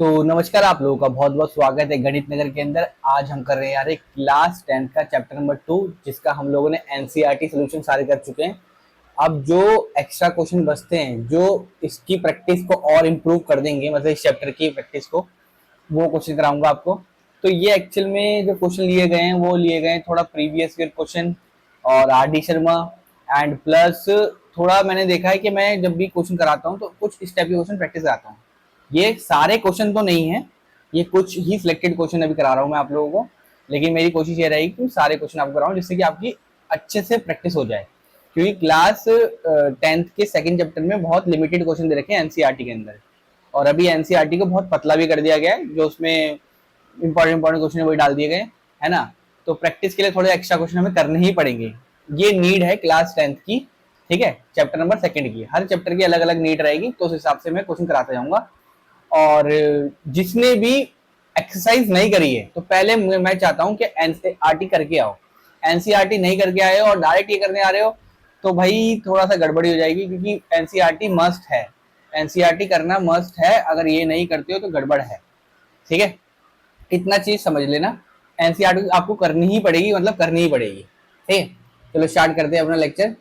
तो नमस्कार, आप लोगों का बहुत बहुत स्वागत है गणित नगर के अंदर। आज हम कर रहे हैं यार एक क्लास 10th का चैप्टर नंबर 2, जिसका हम लोगों ने एनसीईआरटी सॉल्यूशन सारे कर चुके हैं। अब जो एक्स्ट्रा क्वेश्चन बचते हैं, जो इसकी प्रैक्टिस को और इम्प्रूव कर देंगे, मतलब इस चैप्टर की प्रैक्टिस को, वो क्वेश्चन कराऊंगा आपको। तो ये एक्चुअल में जो क्वेश्चन लिए गए हैं वो लिए गए हैं थोड़ा प्रीवियस ईयर क्वेश्चन और R D Sharma and plus थोड़ा मैंने देखा है कि मैं जब भी क्वेश्चन कराता हूँ तो कुछ इस टाइप के क्वेश्चन प्रैक्टिस कराता हूँ। ये सारे क्वेश्चन तो नहीं है, ये कुछ ही सिलेक्टेड क्वेश्चन अभी करा रहा हूँ मैं आप लोगों को। लेकिन मेरी कोशिश ये रहेगी कि सारे क्वेश्चन आपको कराऊँ जिससे कि आपकी अच्छे से प्रैक्टिस हो जाए, क्योंकि क्लास 10th के सेकंड चैप्टर में बहुत लिमिटेड क्वेश्चन दे रखे हैं एनसीईआरटी के अंदर। और अभी एनसीईआरटी को बहुत पतला भी कर दिया गया है, जो उसमें इंपॉर्टेंट क्वेश्चन है वही डाल दिए गए है ना। तो प्रैक्टिस के लिए थोड़े एक्स्ट्रा क्वेश्चन हमें करने ही पड़ेंगे। ये नीड है क्लास 10th की, ठीक है, चैप्टर नंबर सेकंड की। हर चैप्टर की अलग अलग नीड रहेगी, तो उस हिसाब से मैं क्वेश्चन कराता जाऊंगा। और जिसने भी एक्सरसाइज नहीं करी है तो पहले मैं चाहता हूं कि एनसीईआरटी करके आओ। एनसीईआरटी नहीं करके आए हो और डायरेक्ट ये करने आ रहे हो तो भाई थोड़ा सा गड़बड़ी हो जाएगी, क्योंकि एनसीईआरटी मस्ट है। एनसीईआरटी करना मस्ट है, अगर ये नहीं करते हो तो गड़बड़ है, ठीक है। इतना चीज समझ लेना, एनसीईआरटी आपको करनी ही पड़ेगी, मतलब करनी ही पड़ेगी, ठीक है। चलो स्टार्ट करते हैं अपना लेक्चर।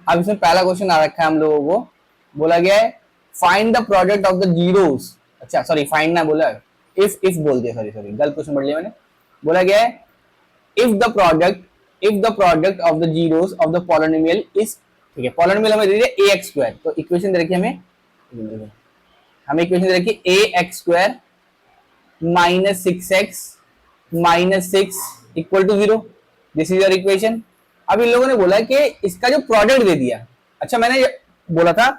अब इसमें पहला क्वेश्चन आ रखा है हम लोगों को, बोला गया है find the product of the zeros. अच्छा सॉरी, फाइंड ना बोला, इफ बोल दिया, सॉरी सॉरी, गलत क्वेश्चन पढ़ लिया मैंने। बोला गया है if the product of the zeros of the polynomial is, ठीक है, पॉलिनोमियल हमें दे दिया ए एक्स स्क्वायर। तो इक्वेशन दे रखी है हमें इक्वेशन दे रखी है a x square minus 6x minus 6 equal to 0। This is your equation. अब इन लोगों ने बोला कि इसका जो प्रोडक्ट दे दिया। अच्छा, मैंने बोला था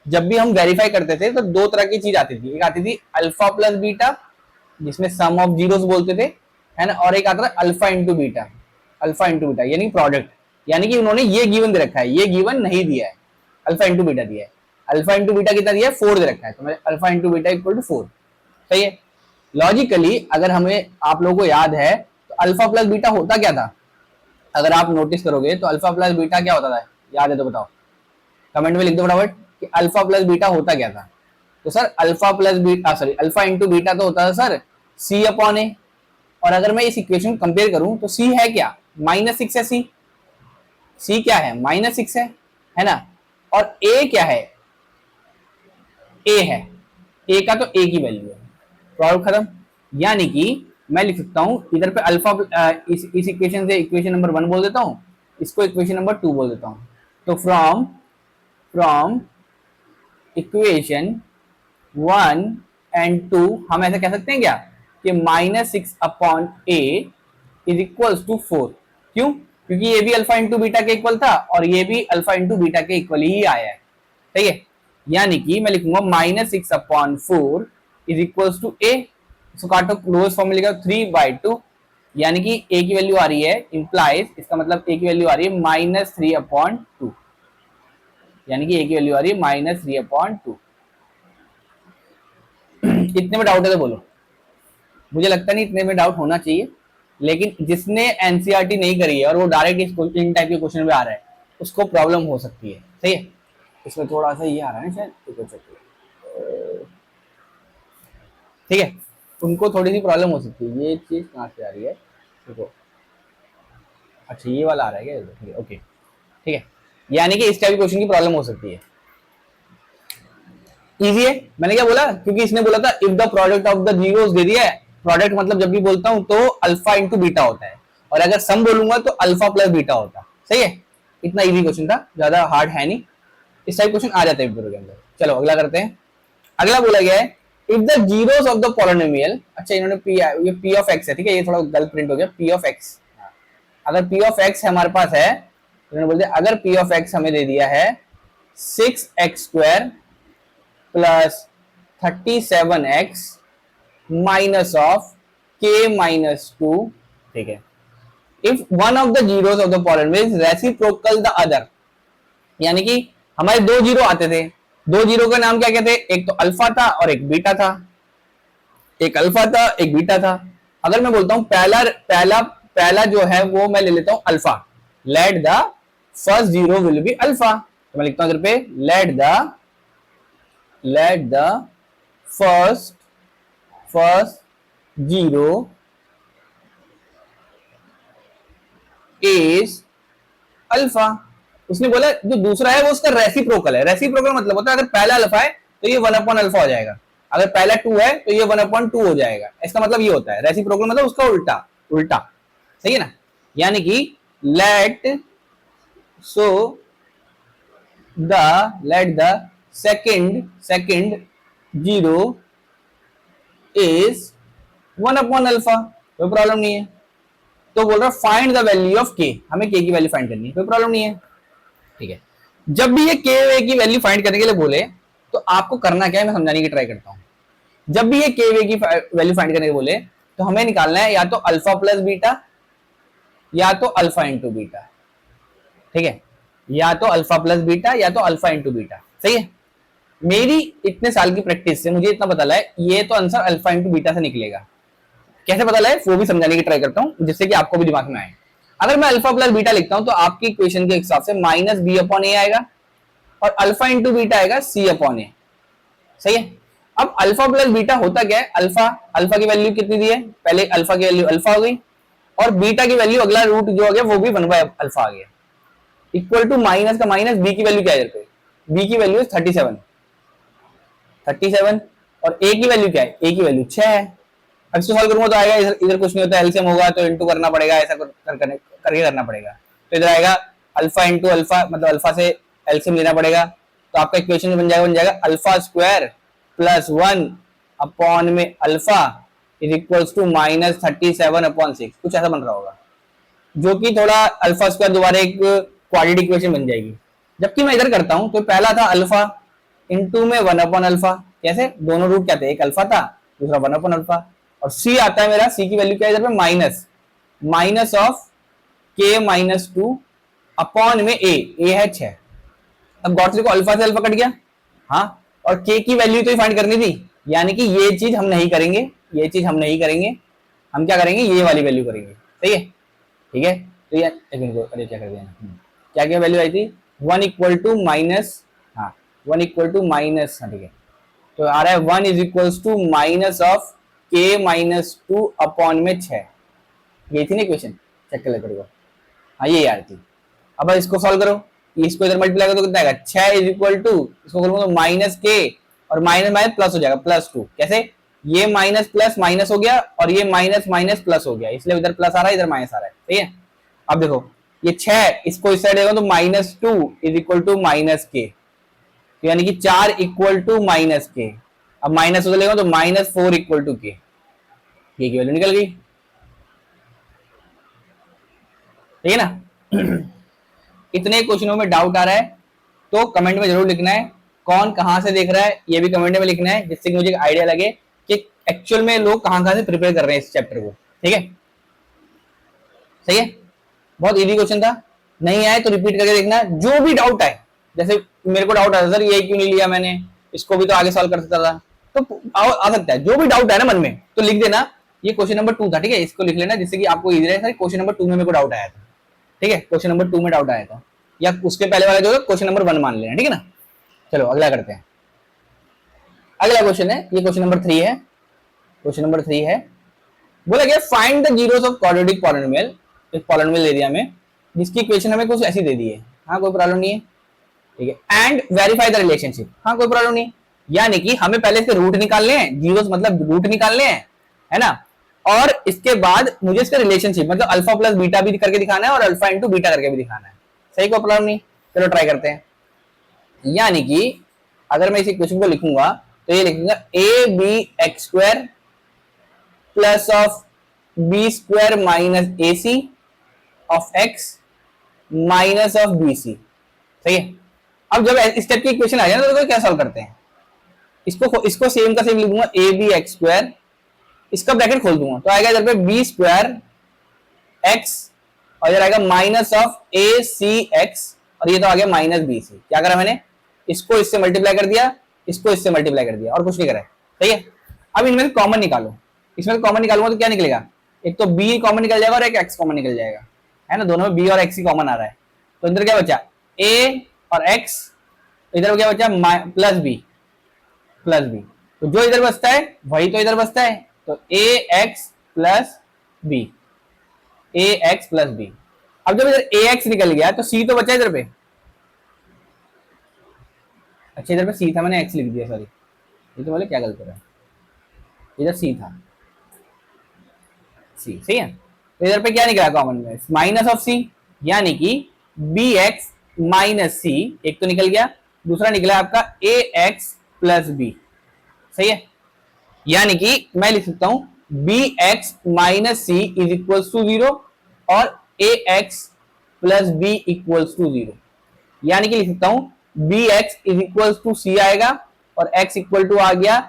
जब भी हम वेरीफाई करते थे तो दो तरह की चीज आती थी। एक आती थी अल्फा प्लस बीटा, जिसमें सम ऑफ जीरोस बोलते थे, है ना, और एक आता था alpha into beta. Alpha into beta यानी प्रोडक्ट, यानी कि उन्होंने ये गिवन दे रखा है, ये गिवन नहीं दिया है, अल्फा इंटू बीटा दिया है। अल्फा इंटू बीटा कितना दिया है, 4 दे रखा है, तो मैं alpha into beta equal to 4। सही है। लॉजिकली अगर हमें आप लोगों को याद है तो अल्फा प्लस बीटा होता क्या था, अगर आप नोटिस करोगे तो अल्फा प्लस बीटा क्या होता था, याद है तो बताओ, कमेंट में लिख दो फटाफट कि अल्फा प्लस बीटा होता क्या था। तो sir alpha plus beta, sorry, alpha into beta तो होता था सर सी अपॉन ए। और अगर मैं इस इक्वेशन कंपेयर करूं तो सी है क्या, -6 है। सी क्या है, -6 है ना। और ए क्या है, ए है, ए का तो ए की वैल्यू है, प्रॉब्लम खत्म। यानी कि मैं लिख सकता हूं इधर पे अल्फा, इस इक्वेशन से इक्वेशन नंबर 1 बोल देता हूं, इसको इक्वेशन नंबर 2 बोल देता हूं। तो फ्रॉम फ्रॉम इक्वेशन 1 एंड 2 हम ऐसा कह सकते हैं क्या कि -6 upon A is equals to 4। क्यों, क्योंकि ये भी अल्फा इंटू बीटा के इक्वल था और ये भी अल्फा इंटू बीटा के इक्वल ही आया है, ठीक है। यानी कि मैं लिखूंगा -6 upon 4 is equals to A. इसको काटो, लोएस्ट फॉर्म में लिखा 3/2, यानी कि ए की वैल्यू आ रही है, इंप्लाइज इसका मतलब ए की वैल्यू आ रही है -3/2, यानी कि ए की वैल्यू आ रही है -3/2। इतने में डाउट है तो बोलो, मुझे लगता नहीं इतने में डाउट होना चाहिए। लेकिन जिसने एनसीईआरटी नहीं करी है और वो डायरेक्ट इस इन टाइप के क्वेश्चन पे आ रहा है, उसको प्रॉब्लम हो सकती है, सही है। इसमें थोड़ा सा ये आ रहा है शायद, ठीक है, उनको थोड़ी सी प्रॉब्लम हो सकती है। ये चीज कहाँ से आ रही है, देखो, अच्छा ये वाला आ रहा है क्या, ठीक है, ओके, ठीक है। यानी कि इस टाइप के क्वेश्चन की प्रॉब्लम हो सकती है। इजी है, मैंने क्या बोला, क्योंकि इसने बोला था if the product of the zeros दे दिया है। प्रोडक्ट मतलब जब भी बोलता हूं तो अल्फा इंटू बीटा होता है, और अगर सम बोलूंगा तो अल्फा प्लस बीटा होता है, सही है। इतना इजी क्वेश्चन था, ज्यादा हार्ड है नहीं, इस टाइप क्वेश्चन आ जाते हैं पेपर के अंदर। चलो अगला करते हैं। अगला बोला गया है if the zeros of the polynomial. अच्छा इन्होंने ये पी ऑफ एक्स है, ठीक है, ये थोड़ा गलत प्रिंट हो गया, पी ऑफ एक्स। अगर पी ऑफ एक्स हमारे पास है, इन्होंने बोल दिया अगर पी ऑफ एक्स हमें दे दिया है 6x² plus 37x minus of k-2, ठीक है। If one of the zeros of the polynomial is reciprocal the other, यानी कि हमारे दो जीरो आते थे, दो जीरो का नाम क्या कहते हैं, एक तो अल्फा था और एक बीटा था, एक अल्फा था एक बीटा था। अगर मैं बोलता हूं पहला पहला पहला जो है वो मैं ले लेता हूं alpha, let the first zero will be alpha. तो मैं लिखता हूं इधर पे let the first first zero is alpha. उसने बोला जो दूसरा है वो उसका रेसिप्रोकल है। रेसिप्रोकल मतलब होता है अगर पहला अल्फा है तो ये 1/अल्फा हो जाएगा, अगर पहला 2 है तो ये 1/2 हो जाएगा। इसका मतलब ये होता है रेसिप्रोकल मतलब उसका उल्टा उल्टा, सही है ना। यानी कि let the second zero is 1/अल्फा, कोई प्रॉब्लम नहीं है। तो बोल रहा फाइंड द वैल्यू ऑफ के, हमें के की वैल्यू फाइंड करनी है, कोई प्रॉब्लम नहीं है, ठीक है। जब भी ये के की वैल्यू फाइंड करने के लिए बोले तो आपको करना क्या है, मैं समझाने की ट्राई करता हूं। जब भी ये के की वैल्यू फाइंड करने के बोले तो हमें निकालना है या तो अल्फा प्लस बीटा या तो अल्फा इंटू बीटा, ठीक है, या तो अल्फा प्लस बीटा या तो अल्फा इंटू बीटा, सही है। मेरी इतने साल की प्रैक्टिस से मुझे इतना पता लगा है ये तो आंसर अल्फा इंटू बीटा से निकलेगा। कैसे पता लगा वो भी समझाने की ट्राई करता हूं जिससे कि आपको भी दिमाग में आए। अगर मैं अल्फा प्लस बीटा लिखता हूं तो आपकी इक्वेशन के हिसाब से माइनस बी अपॉन ए आएगा और अल्फा इंटू बीटा आएगा सी अपॉन ए, सही है। अब अल्फा प्लस बीटा होता क्या है, अल्फा की वैल्यू कितनी दी है, पहले अल्फा की वैल्यू अल्फा हो गई और बीटा की वैल्यू अगला रूट जो हो गया वो भी 1/अल्फा आ गया, इक्वल टू माइनस का माइनस बी की वैल्यू क्या है, बी की वैल्यू 37 और ए की वैल्यू क्या है, ए की वैल्यू 6 है। अब इसको सॉल्व करूंगा तो आएगा इधर कुछ नहीं होता, एलसीएम होगा तो इंटू करना पड़ेगा, ऐसा करके करना पड़ेगा। तो इधर आएगा अल्फा इंटू अल्फा मतलब अल्फा से एलसीएम लेना पड़ेगा, तो आपका इक्वेशन बन जाएगा अल्फा स्क्वायर प्लस 1 अपॉन में alpha is equals to minus 37/6, कुछ ऐसा बन रहा होगा, जो कि थोड़ा अल्फा स्क्वायर दोबारा एक क्वाड्रेटिक इक्वेशन बन जाएगी। जबकि मैं इधर करता हूं तो पहला था अल्फा इंटू में 1/अल्फा, कैसे दोनों रूट क्या थे, एक अल्फा था दूसरा 1/अल्फा, और सी आता है मेरा, सी की वैल्यू क्या है इधर पे माइनस ऑफ के माइनस 2 अपॉन में ए है 6। अब गॉड से को अल्फा से अल्फा कट गया, हाँ, और के की वैल्यू तो ही फाइंड करनी थी, यानी कि ये चीज हम नहीं करेंगे, हम क्या करेंगे, ये वाली वैल्यू करेंगे, सही है, ठीक है। तो ये अरे क्या कर दिया, क्या क्या वैल्यू आई थी, 1 इक्वल टू माइनस, हाँ 1 इक्वल टू माइनस, हाँ ठीक है, तो आ रहा है 1 is equals to minus of के माइनस 2 अपॉन में 6, ये थी ना इक्वेशन, चेक कर लेते, हाँ ये यार थी। अब इसको सॉल्व करो, इसको इधर मल्टीप्लाई करो तो कितना आएगा, 6 इज इक्वल टू, इसको करूंगा तो माइनस के और माइनस माइनस प्लस हो जाएगा +2, कैसे, ये माइनस प्लस माइनस हो गया और ये माइनस माइनस प्लस हो गया, इसलिए इधर प्लस आ रहा है इधर माइनस आ रहा है, ठीक है। अब देखो ये 6 इसको इस साइड देखो तो -2 इज इक्वल टू माइनस के, तो यानी कि 4 इक्वल टू माइनस के, अब माइनस हो जाएगा तो -4 इक्वल टू के, ये की वैल्यू निकल गई, ठीक है ना। इतने क्वेश्चनों में डाउट आ रहा है तो कमेंट में जरूर लिखना है, कौन कहां से देख रहा है ये भी कमेंट में लिखना है, जिससे कि मुझे एक आइडिया लगे कि एक्चुअल में लोग कहां से प्रिपेयर कर रहे हैं इस चैप्टर को, ठीक है, सही है। बहुत इजी क्वेश्चन था, नहीं आए तो रिपीट करके देखना, जो भी डाउट आए, जैसे मेरे को डाउट आता सर ये क्यों नहीं लिया मैंने, इसको भी तो आगे सॉल्व कर सकता था, तो आ सकता है, जो भी डाउट है ना मन में तो लिख देना, ये क्वेश्चन नंबर 2 था, ठीक है, इसको लिख लेना जिससे कि आपको इजी रहे, क्वेश्चन नंबर 2 में मेरे को डाउट आया था, ठीक है, क्वेश्चन नंबर 2 में डाउट आया था, या उसके पहले वाला जो है क्वेश्चन नंबर 1 मान लेना, ठीक है ना। चलो अगला करते हैं, अगला क्वेश्चन है, ये क्वेश्चन नंबर 3 है, क्वेश्चन नंबर 3 है, बोला गया find the zeros of quadratic polynomial, एक पॉलिनोमियल एरिया में जिसकी इक्वेशन हमें कुछ ऐसी दे दी है, हाँ कोई प्रॉब्लम नहीं है, ठीक है, एंड वेरीफाई द रिलेशनशिप, हाँ कोई प्रॉब्लम नहीं, यानी कि हमें पहले इसके रूट निकालने हैं, जीरोस मतलब रूट निकालने हैं, है ना, और इसके बाद मुझे इसका रिलेशनशिप मतलब अल्फा प्लस बीटा भी करके दिखाना है और अल्फा इंटू बीटा करके भी दिखाना है, सही, कोई प्रॉब्लम नहीं, चलो ट्राई करते हैं। यानी कि अगर मैं इस इक्वेशन को लिखूंगा तो ये लिखूंगा A B x square plus of B square minus A C of x minus of B C, सही है। अब जब इस टाइप की इक्वेशन आ जाए तो क्या सॉल्व करते हैं, इसको सेम का सेम लिखूंगा ए बी एक्स स्क्वायर, इसका ब्रैकेट खोल दूंगा तो आएगा इधर पे बी स्क्वायर एक्स और इधर आएगा minus of A C x और ये तो आ गया माइनस बी सी, क्या करा मैंने, इसको इससे मल्टीप्लाई कर दिया, इसको इससे मल्टीप्लाई कर दिया और कुछ नहीं करा, सही है। अब इनमें से कॉमन निकालो, इसमें कॉमन निकालूंगा तो क्या निकलेगा, एक तो बी कॉमन निकल जाएगा और एक एक्स कॉमन निकल जाएगा, है ना, दोनों में बी और एक्स ही कॉमन आ रहा है, तो इधर क्या बचा ए और एक्स, इधर क्या बचा प्लस बी, तो जो इधर बचता है वही तो इधर बचता है, तो ए एक्स प्लस बी, ए एक्स प्लस बी। अब जब इधर ए एक्स निकल गया तो सी तो बचा इधर पे। अच्छा इधर पे सी था, मैंने एक्स लिख दिया, सॉरी, ये तो बोले क्या गलत हो रहा है, इधर सी था, सी सही है। तो इधर पे क्या निकला कॉमन में, माइनस ऑफ सी, यानी कि बी एक्स माइनस सी, एक तो निकल गया, दूसरा निकला आपका ए एक्स प्लस बी, सही है। यानी कि मैं लिख सकता हूं b x minus c is equal to 0 और a x plus b equals to 0, यानी कि लिख सकता हूं b x is equal to c आएगा और एक्स इक्वल टू आ गया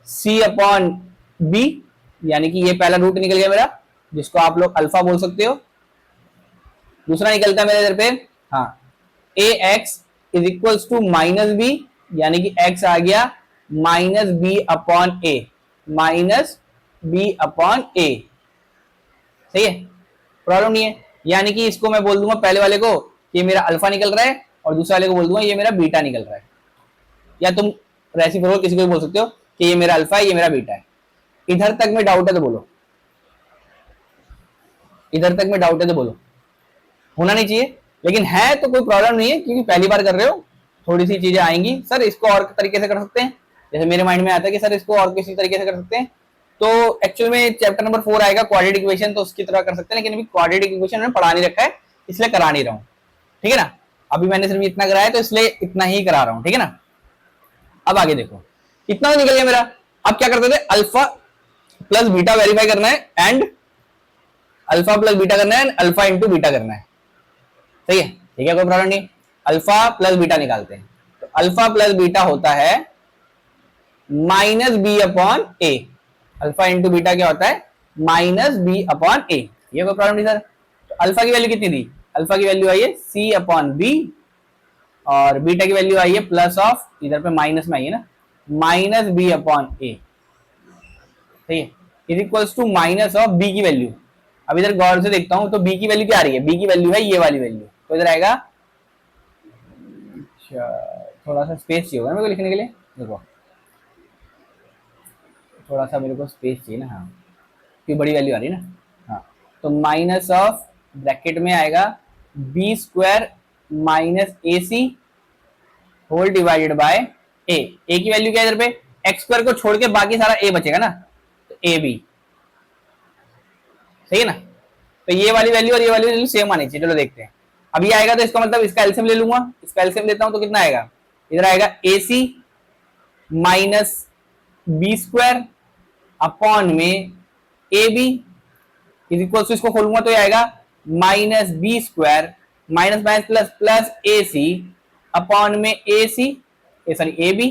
सी अपॉन बी, यानी कि ये पहला रूट निकल गया मेरा, जिसको आप लोग अल्फा बोल सकते हो। दूसरा निकलता है मेरे इधर पे, हाँ, a x is equal to minus b, यानी कि एक्स आ गया minus b upon a, minus b upon ए, सही है, प्रॉब्लम नहीं है। यानी कि इसको मैं बोल दूंगा पहले वाले को ये मेरा अल्फा निकल रहा है और दूसरे वाले को बोल दूंगा ये मेरा बीटा निकल रहा है, या तुम रेसिप्रोकल किसी को भी बोल सकते हो कि ये मेरा अल्फा है ये मेरा बीटा है। इधर तक में डाउट है तो बोलो, इधर तक में डाउट है तो बोलो, होना नहीं चाहिए, लेकिन है तो कोई प्रॉब्लम नहीं है, क्योंकि पहली बार कर रहे हो, थोड़ी सी चीजें आएंगी। सर इसको और तरीके से कर सकते हैं, जैसे मेरे माइंड में आता है कि सर इसको और किसी तरीके से कर सकते हैं, तो एक्चुअल में चैप्टर नंबर 4 आएगा क्वाड्रेटिक इक्वेशन, तो उसकी तरह कर सकते हैं, लेकिन अभी क्वाड्रेटिक इक्वेशन मैंने पढ़ा नहीं रखा है इसलिए करा नहीं रहा हूँ, ठीक है ना। अभी मैंने सिर्फ इतना कराया तो इसलिए इतना ही करा रहा हूँ, ठीक है ना। अब आगे देखो, इतना निकल गया मेरा। अब क्या करते थे, अल्फा प्लस बीटा वेरीफाई करना है एंड अल्फा प्लस बीटा करना है, अल्फा इंटू बीटा करना है, सही है, ठीक है, कोई प्रॉब्लम नहीं। अल्फा प्लस बीटा निकालते हैं, तो अल्फा प्लस बीटा होता है माइनस बी अपॉन ए, अल्फा इंटू बीटा क्या होता है माइनस बी अपॉन ए, ये कोई प्रॉब्लम नहीं सर। तो अल्फा की वैल्यू कितनी दी, अल्फा की वैल्यू आई है सी अपॉन बी और बीटा की वैल्यू आई है प्लस ऑफ, इधर पे माइनस में आई है ना, माइनस बी अपॉन ए, सही है, is equals to minus of B की वैल्यू। अब इधर गौर से देखता हूं तो बी की वैल्यू क्या आ रही है, बी की वैल्यू है ये वाली वैल्यू, तो इधर आएगा, अच्छा थोड़ा सा स्पेस चाहिए होगा मेरे को लिखने के लिए, देखो थोड़ा सा मेरे को स्पेस चाहिए ना, हाँ क्योंकि बड़ी वैल्यू आ रही है ना, हाँ, तो माइनस ऑफ ब्रैकेट में आएगा b square minus A c whole divided by a, a की वैल्यू क्या है इधर पे, एक्स स्क्वायर को छोड़ के बाकी सारा ए बचेगा ना, तो ए बी, सही है ना। तो ये वाली वैल्यू और ये वाली वैल्यू सेम आनी चाहिए, चलो देखते हैं। अब ये आएगा तो इसका मतलब इसका एलसीएम ले लूंगा, इसका एलसीएम लेता हूं तो कितना आएगा, इधर आएगा a c minus b square upon में A B is equal to, इसको खोलूंगा तो ये आएगा minus b square minus minus plus plus a c upon में a C, sorry A B.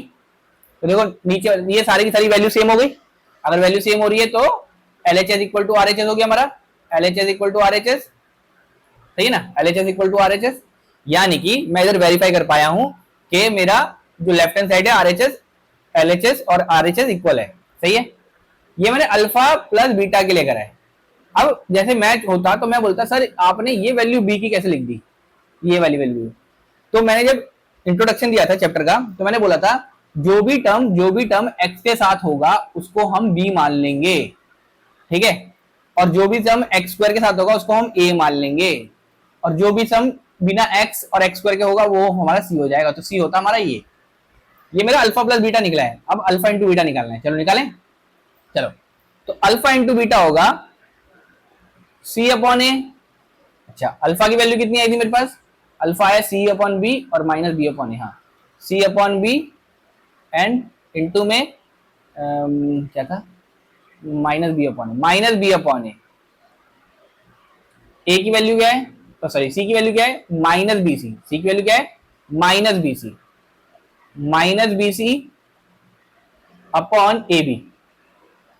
तो देखो नीचे ये सारी की सारी वैल्यू सेम हो गई, अगर वैल्यू सेम हो रही है तो LHS इक्वल टू RHS हो गया हमारा, LHS इक्वल टू RHS, सही है ना, LHS इक्वल टू RHS, यानी कि मैं इधर वेरीफाई कर पाया हूं कि मेरा जो लेफ्ट हैंड साइड है RHS LHS और RHS इक्वल है, सही है। ये मैंने अल्फा प्लस बीटा के लिए करा है। अब जैसे मैच होता तो मैं बोलता सर आपने ये वैल्यू बी की कैसे लिख दी, ये वाली वैल्यू, तो मैंने जब इंट्रोडक्शन दिया था चैप्टर का तो मैंने बोला था जो भी टर्म एक्स के साथ होगा उसको हम बी मान लेंगे, ठीक है, और जो भी सम एक्स स्क्वायर के साथ होगा उसको हम ए मान लेंगे, और जो भी सम बिना एक्स और एक्स स्क्वायर के होगा वो हमारा सी हो जाएगा, तो सी होता हमारा ये मेरा अल्फा प्लस बीटा निकला है। अब अल्फा इंटू बीटा निकालना है, चलो निकालें, चलो तो अल्फा इंटू बीटा होगा सी अपॉन ए, अच्छा अल्फा की वैल्यू कितनी आई थी मेरे पास, अल्फा है सी अपॉन बी और माइनस बी अपॉन ए, हाँ सी अपॉन बी एंड इंटू में क्या था माइनस बी अपॉन ए की वैल्यू क्या है, तो सॉरी सी की वैल्यू क्या है माइनस बी सी, सी की वैल्यू क्या है minus B C upon A B,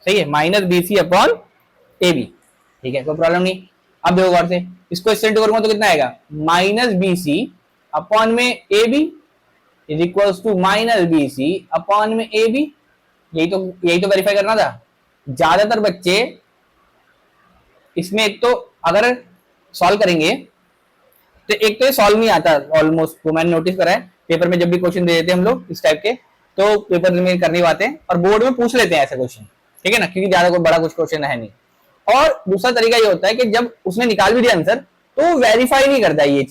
सही है, minus B C upon A B, ठीक है कोई प्रॉब्लम नहीं। अब देखो गौर से, इसको इससे इंटू करूंगा तो कितना आएगा माइनस बी सी अपॉन में A B is equals to minus B C upon में ए बी, यही तो वेरीफाई करना था। ज्यादातर बच्चे इसमें एक तो अगर सॉल्व करेंगे तो एक तो ये सॉल्व नहीं आता ऑलमोस्ट, वो मैंने नोटिस करा है पेपर में जब भी क्वेश्चन दे देते हम लोग इस टाइप के, तो पेपर में करनी बातें और बोर्ड में पूछ लेते हैं ऐसे क्वेश्चन, ठीक है ना, क्योंकि ज्यादा कोई बड़ा कुछ क्वेश्चन है नहीं। और दूसरा तरीका ये होता है कि जब उसने निकाल भी दिया आंसर तो वेरीफाई नहीं करता है, ये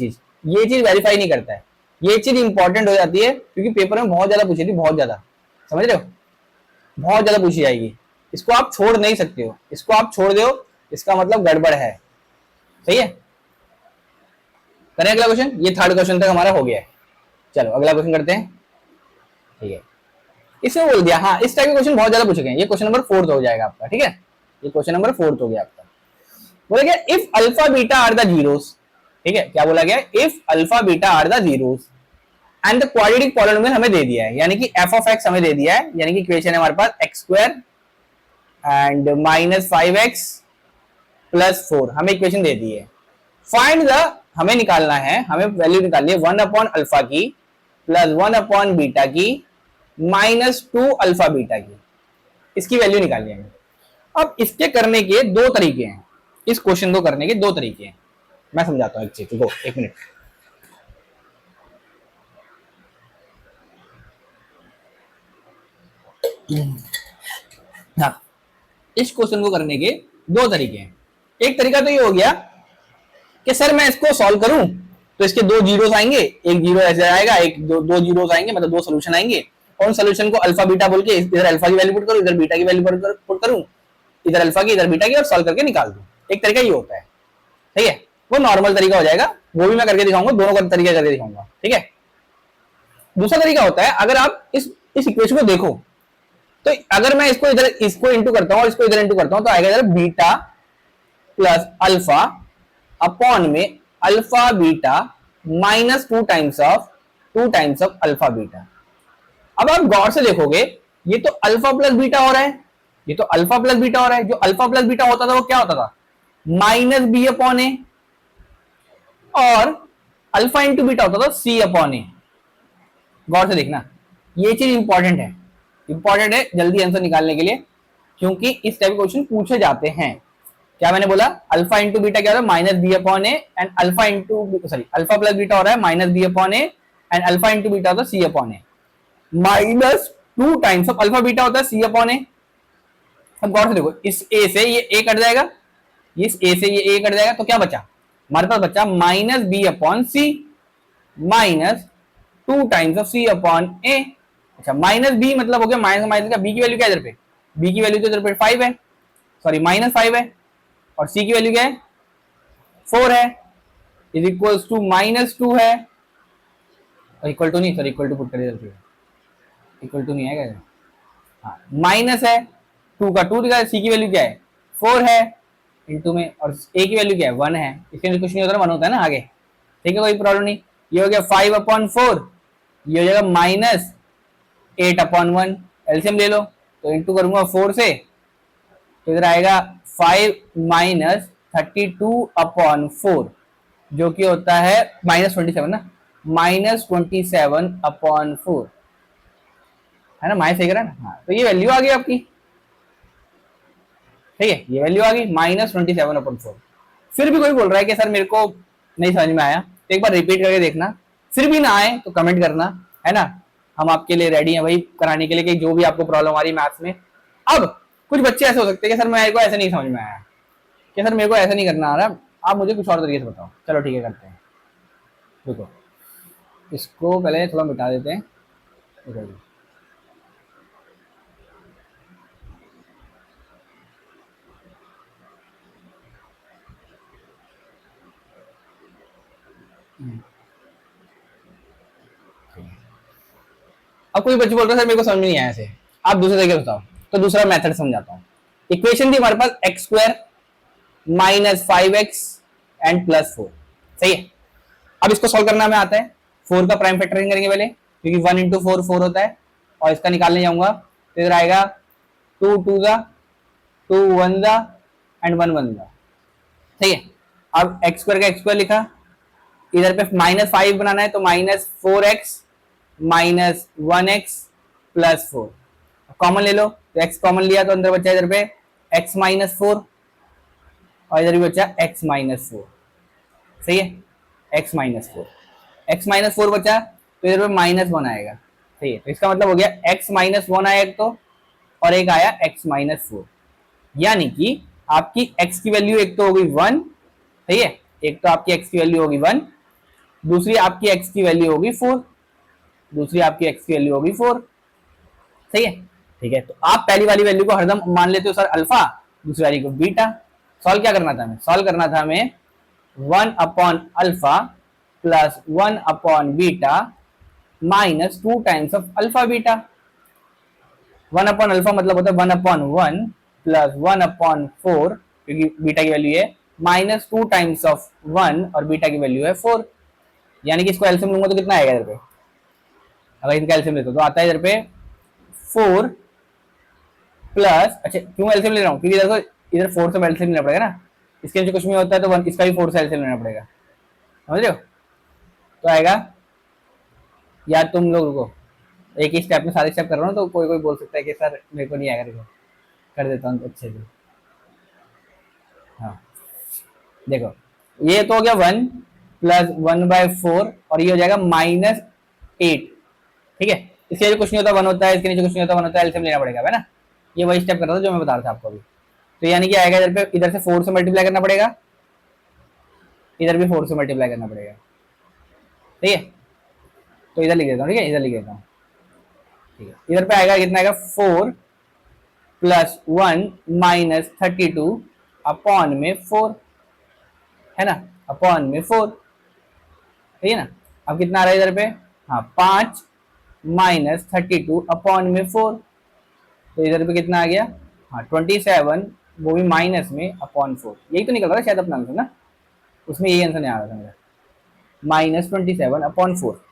चीज वेरीफाई नहीं करता है। ये चीज इंपॉर्टेंट हो जाती है क्योंकि पेपर में बहुत ज्यादा पूछी थी, बहुत ज्यादा, समझ रहे हो, बहुत ज्यादा पूछी जाएगी। इसको आप छोड़ नहीं सकते हो, इसको आप छोड़ दो इसका मतलब गड़बड़ है। सही है, करें अगला क्वेश्चन। ये थर्ड क्वेश्चन तक हमारा हो गया है। चलो अगला क्वेश्चन करते हैं, ठीक है। इसमें बोल दिया, हाँ इस टाइप के क्वेश्चन बहुत ज्यादा पूछे गए। ये क्वेश्चन नंबर 4 हो जाएगा आपका, ठीक है, ये क्वेश्चन नंबर 4 हो गया आपका। बोला गया if alpha beta are the zeros, ठीक है, क्या बोला गया, if alpha beta are the zeros and the quadratic polynomial हमें दे दिया है, यानी कि एफ ऑफ एक्स हमें दे दिया है, यानी कि इक्वेशन है हमारे पास x square and minus 5x plus 4 हमें इक्वेशन दे दी है। फाइंड द, हमें निकालना है, हमें वैल्यू निकालनी है 1 अपॉन अल्फा की प्लस 1 अपॉन बीटा की माइनस 2 अल्फा बीटा की, इसकी वैल्यू निकालनी है। अब इसके करने के दो तरीके हैं, इस क्वेश्चन को करने के दो तरीके हैं, मैं समझाता हूं एक चीज को, एक मिनट। हाँ, इस क्वेश्चन को करने के दो तरीके हैं। एक तरीका तो ये हो गया कि सर मैं इसको सॉल्व करूं तो इसके दो जीरोस आएंगे, एक जीरो ऐसे आएगा, एक दो जीरोस आएंगे, मतलब दो सोल्यूशन आएंगे, और उन सोल्यूशन को अल्फा बीटा बोल के इधर अल्फा की वैल्यू पुट करूं, इधर बीटा की वैल्यू पुट करूं, इधर अल्फा की इधर बीटा की, और सॉल्व करके निकाल दूं। एक तरीका ये होता है, ठीक है, वो नॉर्मल तरीका हो जाएगा, वो भी मैं करके दिखाऊंगा, दोनों का तरीका करके दिखाऊंगा, ठीक है। दूसरा तरीका होता है, अगर आप इस इक्वेशन को देखो तो अगर मैं इसको इंटू करता हूं और इसको इधर इंटू करता हूं तो आएगा इधर बीटा प्लस अल्फा अपॉन में alpha beta minus 2 times of alpha beta. अब आप गौर से देखोगे ये तो अल्फा प्लस बीटा हो रहा है, ये तो अल्फा प्लस बीटा हो रहा है। जो अल्फा प्लस बीटा होता था वो क्या होता था, माइनस बी अपॉन ए, और अल्फा इंटू बीटा होता था सी अपॉन ए। गौर से देखना, ये चीज इंपॉर्टेंट है जल्दी आंसर निकालने के लिए, क्योंकि इस टाइप के क्वेश्चन पूछे जाते हैं। क्या मैंने बोला, अल्फा इंटू बीटा क्या हो रहा है, minus b upon a, and alpha into sorry alpha plus beta हो रहा है minus b upon a, and alpha into beta होता है c upon a, minus 2 times of alpha beta होता है सी अपॉन ए। अब गौर से देखो, इस ए से ये ए कट जाएगा, इस ए से ये ए कट जाएगा, तो क्या बचा हमारे पास, बचा minus b upon c minus 2 times of c upon a. अच्छा, माइनस बी मतलब हो गया माइनस माइनस का, बी की वैल्यू क्या है इधर पे, बी की वैल्यू तो इधर पे 5 है, सॉरी माइनस 5 है, और सी की वैल्यू क्या है 4 है, इज इक्वल्स टू माइनस 2 है, इक्वल टू नहीं, सॉरी इक्वल टू पुट कर इधर, इक्वल टू नहीं है क्या, हाँ माइनस है 2 का 2 दिखा, सी की वैल्यू क्या है 4 है इंटू में, और ए की वैल्यू क्या है 1 है, इसके अंदर कुछ नहीं होता, 1 होता है ना आगे, ठीक है कोई प्रॉब्लम नहीं। ये हो गया 5 अपॉन 4, ये हो जाएगा माइनस 8 अपॉन 1, एलसीएम ले लो, तो इंटू करूंगा 4 से, तो इधर आएगा 5 माइनस 32 अपॉन 4, जो कि होता है माइनस 27 ना, माइनस 27 अपॉन 4 है ना, माइनस सही करा ना, हाँ तो ये वैल्यू आ गई आपकी, ठीक है, ये वैल्यू आ गई माइनस 27 अपॉन 4। फिर भी कोई बोल रहा है कि सर मेरे को नहीं समझ में आया, तो एक बार रिपीट करके देखना, फिर भी ना आए तो कमेंट करना, है ना, हम आपके लिए रेडी हैं भाई कराने के लिए, कि जो भी आपको प्रॉब्लम आ रही है मैथ्स में। अब कुछ बच्चे ऐसे हो सकते हैं कि सर मेरे को ऐसे नहीं समझ में आया, कि सर मेरे को ऐसा नहीं करना आ रहा, आप मुझे कुछ और तरीके से बताओ। चलो ठीक है, करते हैं, देखो इसको पहले थोड़ा मिटा देते हैं, अब कोई बच्चे बोल रहे हैं सर मेरे को समझ में नहीं आया ऐसे, आप दूसरे तरीके बताओ, तो दूसरा मेथड समझाता हूँ। इक्वेशन थी हमारे पास x square minus 5x and plus 4, सही है। अब इसको सॉल्व करना हमें आता है, 4 का प्राइम फैक्टरिंग करेंगे पहले, क्योंकि 1 इंटू 4 4 होता है, और इसका निकालने जाऊंगा तो इधर आएगा 2 2 ज़ा 2 1 ज़ा एंड 1 1 ज़ा, ठीक है। अब एक्स स्क्वायर का एक्स स्क्वायर लिखा, इधर पे माइनस 5 बनाना है तो minus 4x minus 1x plus 4, common ले लो, तो x कॉमन लिया तो अंदर बचा इधर पे x माइनस 4, और इधर भी बचा x माइनस 4, सही है, x माइनस 4 बचा, तो इधर पे माइनस 1 आएगा, सही है, तो इसका मतलब हो गया x माइनस वन आया एक तो, और एक आया x माइनस फोर। यानी कि आपकी x की वैल्यू एक तो होगी वन, सही है, एक तो आपकी x की वैल्यू होगी वन, दूसरी आपकी x की वैल्यू होगी फोर, दूसरी आपकी x की वैल्यू होगी फोर, सही है। ठीक है, तो आप पहली वाली वैल्यू को हरदम मान लेते हो सर अल्फा, दूसरी वाली को बीटा। सॉल्व क्या करना था हमें, सॉल्व करना था हमें one upon alpha plus one upon beta minus two times of alpha beta. One upon alpha मतलब होता है one upon one plus one upon four, क्योंकि बीटा की वैल्यू है, minus two times of one और बीटा की value है four. यानी कि इसको एलसीएम लूंगा तो कितना आएगा इधर पे, अगर इनका एलसीएम लेते तो आता है इधर पे फोर प्लस, अच्छा क्यों एलसीएम ले रहा हूँ, क्योंकि इधर को इधर फोर से एलसीएम लेना पड़ेगा ना, इसके नीचे कुछ नहीं होता है तो वन इसका भी फोर से एलसीएम लेना पड़ेगा, समझ रहे हो। तो आएगा, या तुम लोग को एक ही स्टेप में सारे स्टेप कर रहा हूँ तो कोई कोई बोल सकता है कि सर मेरे को नहीं आएगा, कर देता हूँ अच्छे से। हाँ देखो, ये तो हो गया one plus one by four, और ये हो जाएगा माइनस एट, ठीक है। इसके नीचे कुछ नहीं होता वन होता है, इसके नीचे कुछ नहीं होता वन होता है, एलसीएम लेना पड़ेगा, है ना। ये वही स्टेप कर रहा था जो मैं बता रहा था आपको अभी। तो यानी कि आएगा इधर पे, इधर से फोर से मल्टीप्लाई करना पड़ेगा, इधर भी फोर से मल्टीप्लाई करना पड़ेगा, ठीक है। तो इधर लिख देता हूँ, ठीक है, इधर लिख देता हूँ, ठीक है। इधर पे आएगा कितना, आएगा four plus one minus thirty two upon में फोर, है ना, अपॉन में फोर, ठीक है ना। अब कितना आ रहा है इधर पे, हाँ पांच माइनस थर्टी टू अपॉन में फोर, तो इधर पे कितना आ गया, हाँ ट्वेंटी सेवन, वो भी माइनस में अपॉन फोर, यही तो निकल रहा है शायद अपना आंसर ना, उसमें यही आंसर नहीं आ रहा था मेरा, minus twenty seven upon four.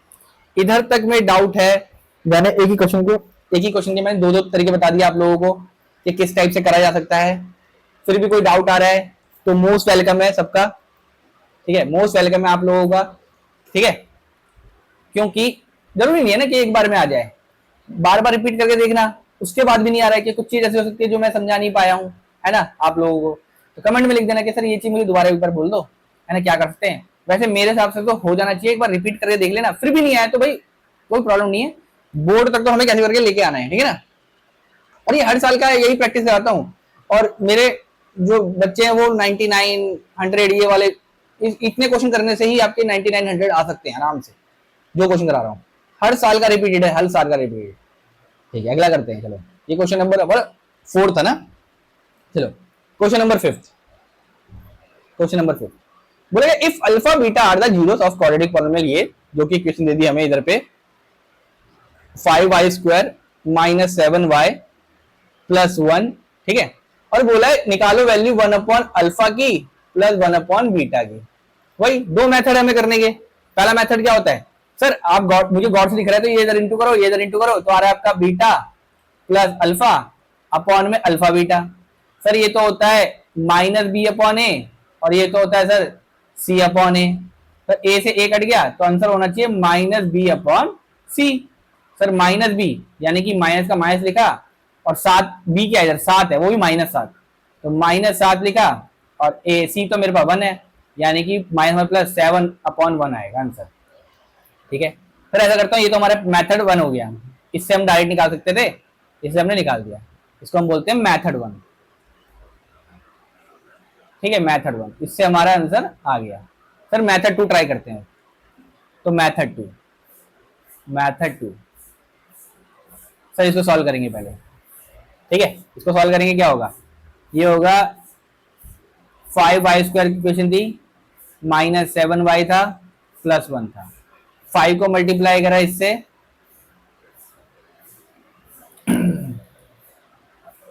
इधर तक में डाउट है, मैंने एक ही क्वेश्चन को, एक ही क्वेश्चन के मैंने दो दो तरीके बता दिया आप लोगों को कि किस टाइप से करा जा सकता है। फिर भी कोई डाउट आ रहा है तो मोस्ट वेलकम है सबका, ठीक है, मोस्ट वेलकम है आप लोगों का, ठीक है। क्योंकि जरूरी नहीं है ना कि एक बार में आ जाए, बार बार रिपीट करके देखना, उसके बाद भी नहीं आ रहा है कि कुछ चीज ऐसी हो सकती है जो मैं समझा नहीं पाया हूँ, है ना आप लोगों को, तो कमेंट में लिख देना कि सर ये चीज मुझे दोबारा एक बार बोल दो, है ना, क्या कर सकते हैं। वैसे मेरे हिसाब से तो हो जाना चाहिए, एक बार रिपीट करके देख लेना, फिर भी नहीं आया तो भाई कोई प्रॉब्लम नहीं है, बोर्ड तक तो हमें कैसे करके लेके आना है, ठीक है ना। और ये हर साल का यही प्रैक्टिस कराता हूँ, और मेरे जो बच्चे हैं वो 99 100 ये वाले, इतने क्वेश्चन करने से ही आपके 99 100 आ सकते हैं आराम से, जो क्वेश्चन करा रहा हूँ हर साल का रिपीटेड है, हर साल का रिपीटेड। ठीक है, अगला करते हैं, चलो ये क्वेश्चन नंबर फोर्थ है ना, चलो question number fifth, question number fifth बोलेगा if alpha beta are the zeros of quadratic polynomial, ये जो कि क्वेश्चन दे दिया हमें इधर पे, 5y square minus 7y plus one, ठीक है, और बोला है निकालो वैल्यू वन अपॉन अल्फा की प्लस वन अपॉन बीटा की। वही दो मेथड हमें करने के, पहला मेथड क्या होता है, सर आप गॉड मुझे गॉड से दिख रहा है तो ये इधर इंटू करो, ये इधर इंटू करो, तो आ रहा है आपका बीटा प्लस अल्फा अपॉन में अल्फा बीटा। सर ये तो होता है माइनस बी अपॉन ए, और ये तो होता है सर सी अपॉन ए, सर ए से ए कट गया तो आंसर होना चाहिए माइनस बी अपॉन सी। सर माइनस बी यानी कि माइनस का माइनस लिखा, और सात बी क्या इधर सात है, वो भी माइनस सात, तो माइनस सात लिखा, और ए सी तो मेरे पास वन है, यानी कि minus one plus seven upon one आएगा आंसर, ठीक है। फिर ऐसा करता हूँ, ये तो हमारा मेथड वन हो गया, इससे हम डायरेक्ट निकाल सकते थे, इससे हमने निकाल दिया, इसको हम बोलते हैं मेथड वन, ठीक है, मेथड वन, इससे हमारा आंसर आ गया। सर मेथड टू ट्राई करते हैं, तो method two, method two, sir इसको सॉल्व करेंगे पहले, ठीक है, इसको सॉल्व करेंगे, क्या होगा, ये होगा 5y स्क्वायर की क्वेश्चन थी, माइनस 7y था प्लस वन था, 5 को मल्टीप्लाई करा इससे,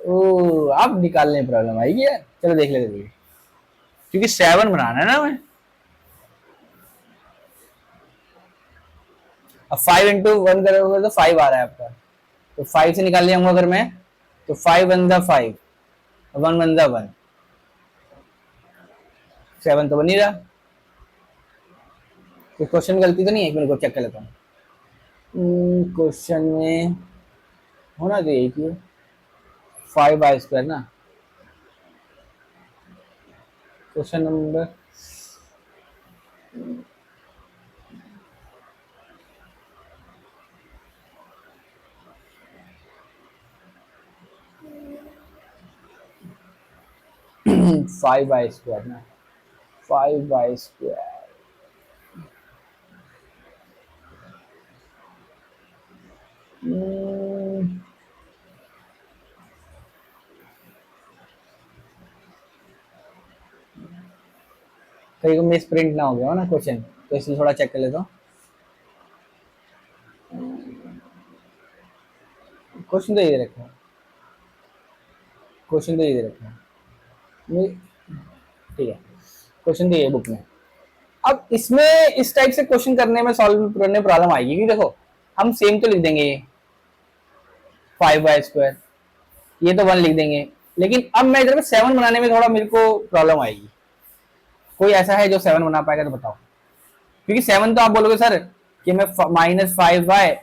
ओ अब निकालने में प्रॉब्लम आएगी यार, चलो देख लेते हैं, क्योंकि 7 बनाना है ना हमें। अब 5 इंटू वन करोगे तो 5 आ रहा है आपका, तो 5 से निकाल लिया अगर मैं, तो 5 one the 5, one one the one, 7 तो बन ही रहा, कोई क्वेश्चन गलती तो नहीं है, मेरे को चेक कर लेता हूँ, क्वेश्चन में होना तो यही कि 5y स्क्वायर ना, question number five y square ना, फाइव वाई स्क्वायर, कहीं को मिस प्रिंट ना हो गया हो ना क्वेश्चन, तो इसलिए थोड़ा चेक कर लेता हूँ। क्वेश्चन तो ये दे रखा है, क्वेश्चन तो ये दे रखा है, ठीक है, क्वेश्चन तो ये बुक में। अब इसमें इस टाइप से क्वेश्चन करने में, सॉल्व करने में प्रॉब्लम आएगी, क्योंकि देखो हम सेम तो लिख देंगे, ये फाइव वाई स्क्वायर, ये तो वन लिख देंगे, लेकिन अब मैं इधर 7 बनाने में थोड़ा मेरे को प्रॉब्लम आएगी। कोई ऐसा है जो 7 बना पाएगा तो बताओ, क्योंकि 7 तो आप बोलोगे सर कि मैं -5y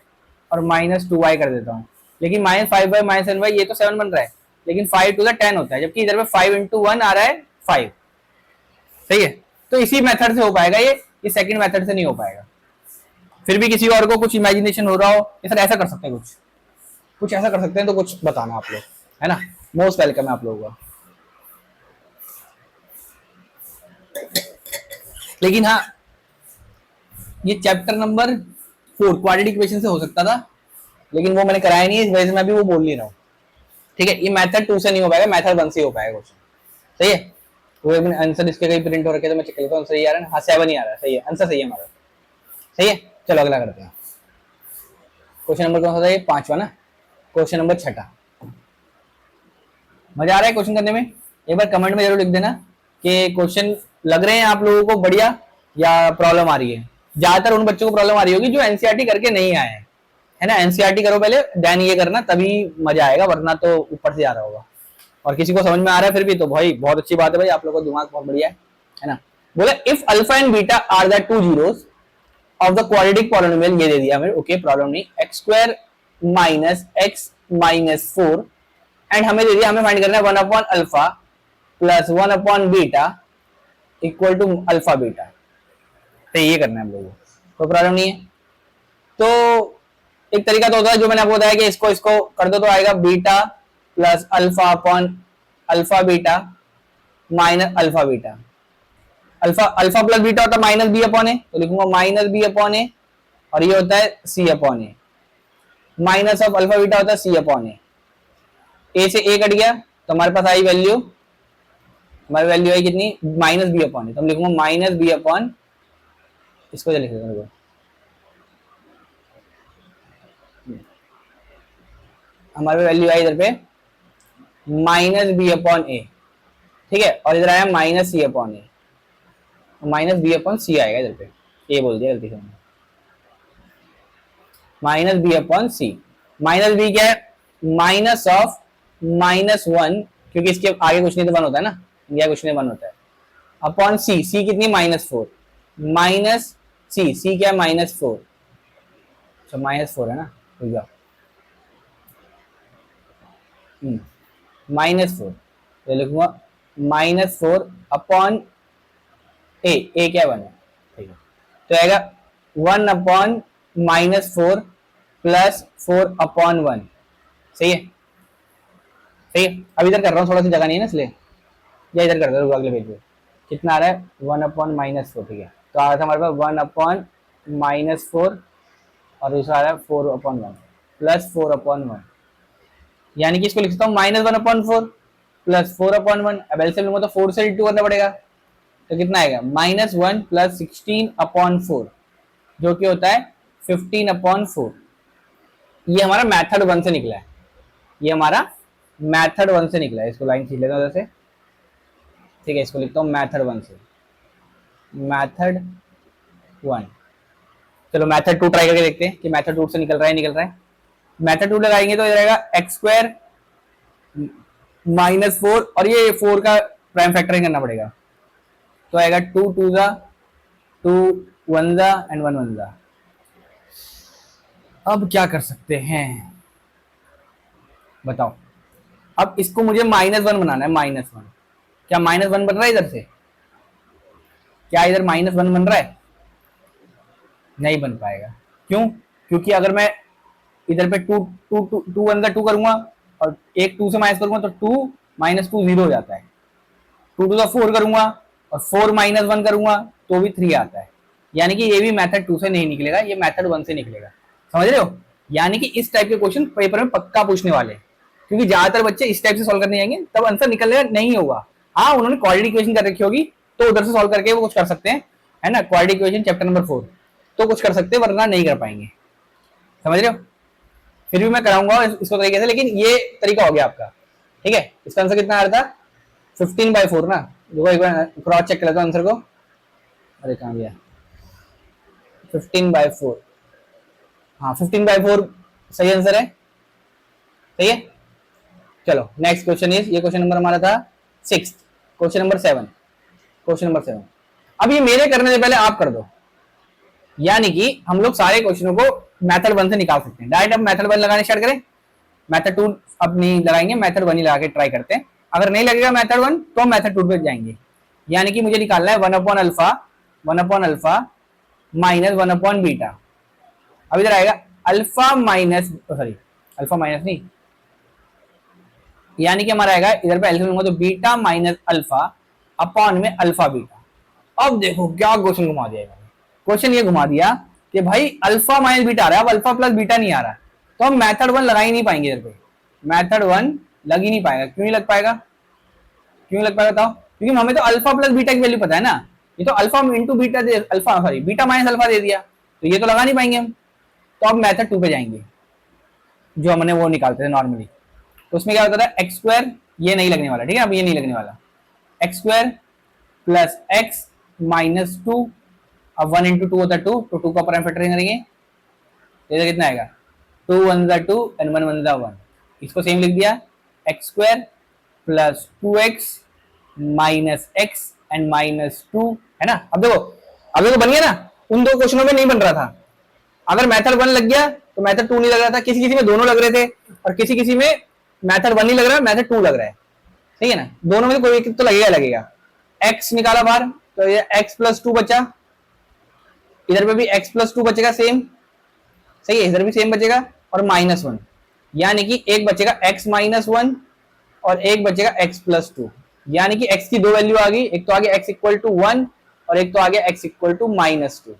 और -2y कर देता हूँ, लेकिन -5y -7y ये तो 7 बन रहा है, लेकिन 5 टू द 10 होता है, जबकि इधर पे 5 इंटू 1 आ रहा है 5। सही है, तो इसी मेथड से हो पाएगा ये सेकंड मेथड से नहीं हो पाएगा। फिर भी किसी और को कुछ इमेजिनेशन हो रहा हो कि सर ऐसा कर सकते हैं, कुछ ऐसा कर सकते हैं, तो कुछ बताना आप लोग, है ना, मोस्ट वेलकम है आप लोगों का। लेकिन हाँ, ये चैप्टर नंबर 4 क्वाड्रेटिक इक्वेशन से हो सकता था, लेकिन वो मैंने कराया नहीं है, इस वजह से मैं भी वो बोल नहीं रहा हूँ। ठीक है, ये मेथड 2 से नहीं हो पाएगा, मेथड 1 से हो पाएगा क्वेश्चन। सही है, वो आंसर इसके कहीं प्रिंट हो रखे तो मैं चेक कर लेता हूँ, सही आ रहा है, हाँ 7 ही आ रहा है, सही है, आंसर सही है हमारा। सही है, चलो अगला करते हैं। क्वेश्चन नंबर कौन सा था ये, 5वां ना। Question number 6। मजा आ रहा है क्वेश्चन करने में? एक बार कमेंट में जरूर लिख देना कि क्वेश्चन लग रहे हैं आप लोगों को बढ़िया या प्रॉब्लम आ रही है। ज्यादातर उन बच्चों को प्रॉब्लम आ रही होगी जो एनसीईआरटी करके नहीं आए हैं, है ना। एनसीईआरटी करो पहले, देन ये करना, तभी मजा आएगा, वरना तो ऊपर से आ रहा होगा। और किसी को समझ में आ रहा है फिर भी, तो भाई बहुत अच्छी बात है भाई, आप लोगों का दिमाग बहुत बढ़िया है ना। बोला if alpha and beta are the two zeros of the quadratic polynomial, ये दे दिया हमें, ओके प्रॉब्लम नहीं, x square minus x minus 4, and हमें दे दिया, हमें फाइंड करना है 1 upon alpha plus 1 upon beta equal to alpha beta, तो ये करना है हम लोगों को, तो प्रॉब्लम नहीं है। तो एक तरीका तो होता है जो मैंने आपको बताया कि इसको इसको कर दो तो आएगा beta plus alpha upon alpha beta minus alpha beta, alpha alpha plus beta होता है माइनस बी अपॉन ए, तो लिखूंगा माइनस बी अपॉन ए, और ये होता है c upon a, minus of alpha beta होता है सी अपॉन ए से ए कट गया तो हमारे पास आई वैल्यू, हमारी वैल्यू आई कितनी, माइनस बी अपॉन ए, तो हम लिखूंगा माइनस बी अपॉन, इसको लिख देता हूं, हमारी वैल्यू आई इधर पे माइनस बी अपॉन ए, ठीक है, और इधर आया minus C upon a, minus b upon सी आएगा इधर पे, ए बोल दिया गलती से, minus b upon c, minus B क्या है, माइनस ऑफ -1, क्योंकि इसके आगे कुछ नहीं तो 1 होता है ना, या कुछ नहीं 1 होता है, अपॉन सी, सी कितनी -4, माइनस सी क्या है -4, अच्छा -4 है ना, हो गया -4, तो लिखूंगा -4 अपॉन ए क्या 1 है, ठीक है, तो आएगा 1 अपॉन -4 प्लस 4 अपॉन 1, सही है, सही है। अब इधर कर रहा हूँ, थोड़ा सी जगह नहीं है ना इसलिए, या इधर कर दो अगले पेज पे, कितना आ रहा है 1 अपॉन -4, ठीक है, तो आ रहा था हमारे पास 1 अपॉन -4 और दूसरा आ रहा है 4 अपॉन 1 प्लस 4 अपॉन 1, यानी कि इसको लिख सकता हूँ -1 अपॉन 4 प्लस 4 अपॉन 1, अब एलसीएम लूंगा तो 4 से इंटू करना पड़ेगा, तो कितना आएगा -1 प्लस 16 अपॉन 4, जो कि होता है 15 अपॉन 4। ये हमारा मेथड 1 से निकला है, ये हमारा मेथड 1 से निकला है, इसको लाइन खींच लेता हूँ जैसे, ठीक है, इसको लिखता हूँ मेथड 1 से, मेथड 1। चलो मेथड 2 ट्राई करके देखते हैं कि मेथड 2 से निकल रहा है। मेथड 2 लगाएंगे तो इधर आएगा एक्स स्क्वायर -4, और ये 4 का प्राइम फैक्टरिंग करना पड़ेगा, तो आएगा 2 2 जा 2 1 जा एंड 1 1 जा। अब क्या कर सकते हैं बताओ, अब इसको मुझे -1 बनाना है, -1, क्या -1 बन रहा है इधर से, क्या इधर -1 बन रहा है, नहीं बन पाएगा, क्यों, क्योंकि अगर मैं इधर पे 2 2 2 1 का 2 करूंगा और एक 2 से माइनस करूंगा तो 2 -2 0 हो जाता है, 2 टू द 4 करूंगा और 4 माइनस 1 करूंगा तो भी 3 आता है। यानी कि ये भी मेथड 2 से नहीं निकलेगा, ये मेथड 1 से निकलेगा। समझ रहे हो? यानी कि इस टाइप के क्वेश्चन पेपर में पक्का पूछने वाले, क्योंकि ज्यादातर बच्चे इस टाइप से सॉल्व करने जाएंगे तब आंसर निकलने नहीं होगा। हाँ, उन्होंने क्वाड्रेटिक इक्वेशन कर रखी होगी तो उधर से सॉल्व करके वो कुछ कर सकते हैं, है ना, क्वाड्रेटिक इक्वेशन चैप्टर नंबर 4 तो कुछ कर सकते हैं, वरना नहीं कर पाएंगे। समझ रहे हो? फिर भी मैं कराऊंगा इसको तरीके से, लेकिन ये तरीका हो गया आपका। ठीक है, इसका आंसर कितना आ रहा था? 15/4 ना। देखो एक बार क्रॉस चेक कर लेता हूं आंसर को। अरे कहां गया? 15/4। हाँ, 15/4 सही आंसर है। सही है। चलो नेक्स्ट क्वेश्चन इज, ये क्वेश्चन नंबर हमारा था 6, क्वेश्चन नंबर 7। क्वेश्चन नंबर 7 अब ये मेरे करने से पहले आप कर दो, यानी कि हम लोग सारे क्वेश्चनों को मेथड 1 से निकाल सकते हैं। डायरेक्ट अब मेथड 1 लगाने स्टार्ट करें। मेथड 2 अब नहीं लगाएंगे, मेथड 1 ही लगा के ट्राई करते हैं। अगर नहीं लगेगा मेथड 1 तो हम मेथड 2 पे जाएंगे। यानी कि मुझे निकालना है 1/अल्फा माइनस 1/बीटा। अब इधर आएगा alpha minus, sorry alpha minus नहीं, यानी कि हमारा आएगा इधर पे एल्फा लूंगा तो बीटा माइनस अल्फा अपॉन में अल्फा बीटा। अब देखो क्या क्वेश्चन घुमा दिया। क्वेश्चन ये घुमा दिया कि भाई अल्फा माइनस बीटा आ रहा है, अब अल्फा प्लस बीटा नहीं आ रहा, तो हम मेथड 1 लगा ही नहीं पाएंगे। इधर पे मेथड 1 लग ही नहीं पाएगा। क्यों नहीं लग पाएगा? क्यों लग पाएगा बताओ? क्योंकि हमें तो अल्फा प्लस बीटा की वैल्यू पता है ना। ये तो अल्फा इंटू बीटा दे, alpha sorry beta minus alpha दे दिया, तो ये तो लगा नहीं पाएंगे हम। तो अब मेथड 2 पे जाएंगे, जो हमने वो निकालते थे नॉर्मली। तो उसमें क्या होता था? एक्स स्क्वायर, ये नहीं लगने वाला, ठीक है, अब ये नहीं लगने वाला। X square plus x minus 2, अब 1 इंटू 2 होता है 2, तो 2 का ऊपर फैक्टरिंग करेंगे, तो कितना आएगा? 2 1 जा 2 एंड 1 1 जा 1। इसको सेम लिख दिया, x square plus 2x minus x and minus 2, है ना। अब देखो बन गया ना। उन दो क्वेश्चनों में नहीं बन रहा था। अगर मेथड 1 लग गया तो मेथड 2 नहीं लग रहा था। किसी किसी में दोनों लग रहे थे और किसी किसी में मेथड 1 नहीं लग रहा है, मेथड 2 लग रहा है। ठीक है ना, दोनों में कोई एक तो लगेगा। x निकाला बाहर तो ये x प्लस 2 बचा, इधर पे भी x प्लस 2 बचेगा सेम, सही है, इधर भी सेम बचेगा और माइनस 1, यानी कि एक बचेगा x माइनस 1 और एक बचेगा x प्लस 2। यानी कि x की दो वैल्यू आ गई, एक तो आ गया x इक्वल टू 1 और एक तो आ गया x इक्वल टू माइनस 2,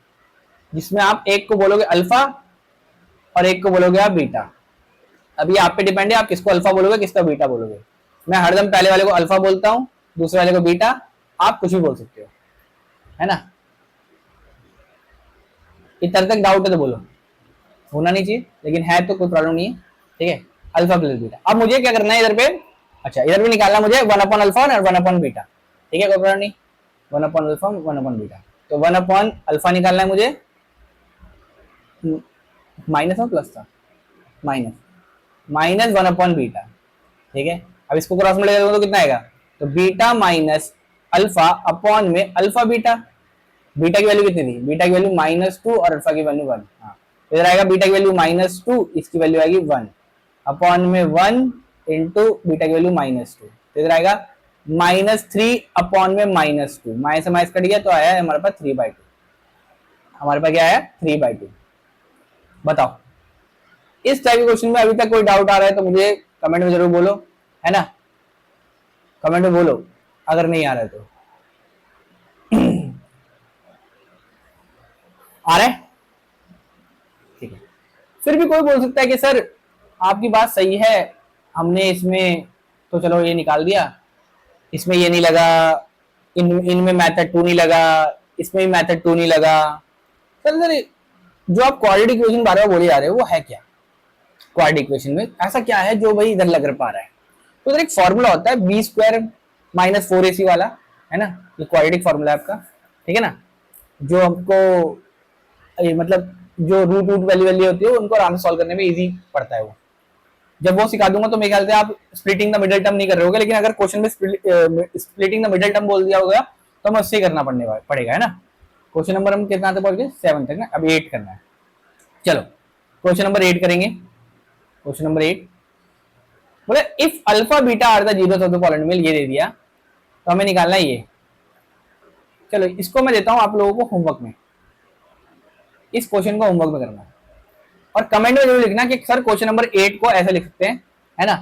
जिसमें आप एक को बोलोगे अल्फा और एक को बोलोगे आप बीटा। अभी आप पे डिपेंड है आप किसको अल्फा बोलोगे किसका बीटा बोलोगे। मैं हरदम पहले वाले को अल्फा बोलता हूं, दूसरे वाले को बीटा, आप कुछ भी बोल सकते हो, है ना। इतना तक डाउट है तो बोलो, होना नहीं चाहिए लेकिन है तो कोई प्रॉब्लम नहीं है। ठीक है, अल्फा प्लस बीटा। अब मुझे क्या करना है इधर पे, अच्छा इधर भी निकालना मुझे 1/अल्फा और 1/ बीटा। ठीक है, कोई प्रॉब्लम नहीं, 1/अल्फा 1/ बीटा। तो 1/अल्फा निकालना है मुझे, माइनस और प्लस था, माइनस 1/बीटा। ठीक है, अब इसको क्रॉस में ले तो कितना आएगा? तो बीटा माइनस अल्फा अपॉन में अल्फा बीटा। बीटा की वैल्यू कितनी थी? बीटा की वैल्यू -2 और अल्फा की वैल्यू 1। हाँ, इधर आएगा बीटा की वैल्यू -2, इसकी वैल्यू आएगी 1 अपॉन में 1 इंटू बीटा की वैल्यू -2, तो इधर आएगा -3 अपॉन में -2, माइनस से माइनस कट गया तो आया हमारे पास 3/2। हमारे पास क्या आया? 3/2। बताओ इस टाइप के क्वेश्चन में अभी तक कोई डाउट आ रहा है तो मुझे कमेंट में जरूर बोलो, है ना, कमेंट में बोलो अगर नहीं आ रहा है तो। आ रहा है? ठीक है, फिर भी कोई बोल सकता है कि सर आपकी बात सही है, हमने इसमें तो चलो ये निकाल दिया, इसमें ये नहीं लगा, इनमें मेथड 2 नहीं लगा, इसमें भी मेथड 2 नहीं लगा। सर जो आप क्वाड्रेटिक इक्वेशन बार बार बोले जा रहे हो वो है क्या? क्वाड्रेटिक इक्वेशन में ऐसा क्या है जो भाई इधर लग पा रहा है? तो इधर एक फॉर्मूला होता है b² - 4ac वाला, है ना, ये क्वाड्रेटिक फॉर्मूला है आपका। ठीक है ना, जो हमको मतलब जो रूट वैल्यू होती है उनको आराम से सॉल्व करने में इजी पड़ता है वो। जब वो सिखा दूंगा तो मेरे ख्याल से आप स्प्लिटिंग द मिडिल टर्म नहीं कर रहे होगे, लेकिन अगर क्वेश्चन में स्प्लिटिंग द मिडिल टर्म बोल दिया होगा तो हमें उससे करना पड़ेगा, है ना। क्वेश्चन नंबर हम कितना तक पहुंच गए? 7 तक ना, अब 8 करना है। चलो क्वेश्चन नंबर 8 करेंगे। क्वेश्चन नंबर 8 बोले if alpha beta are the zeros of the polynomial, ये दे दिया तो हमें निकालना है ये। चलो इसको मैं देता हूं आप लोगों को होमवर्क में, इस क्वेश्चन को होमवर्क में करना है और कमेंट में जरूर लिखना कि सर क्वेश्चन नंबर 8 को ऐसे लिख सकते हैं, है ना।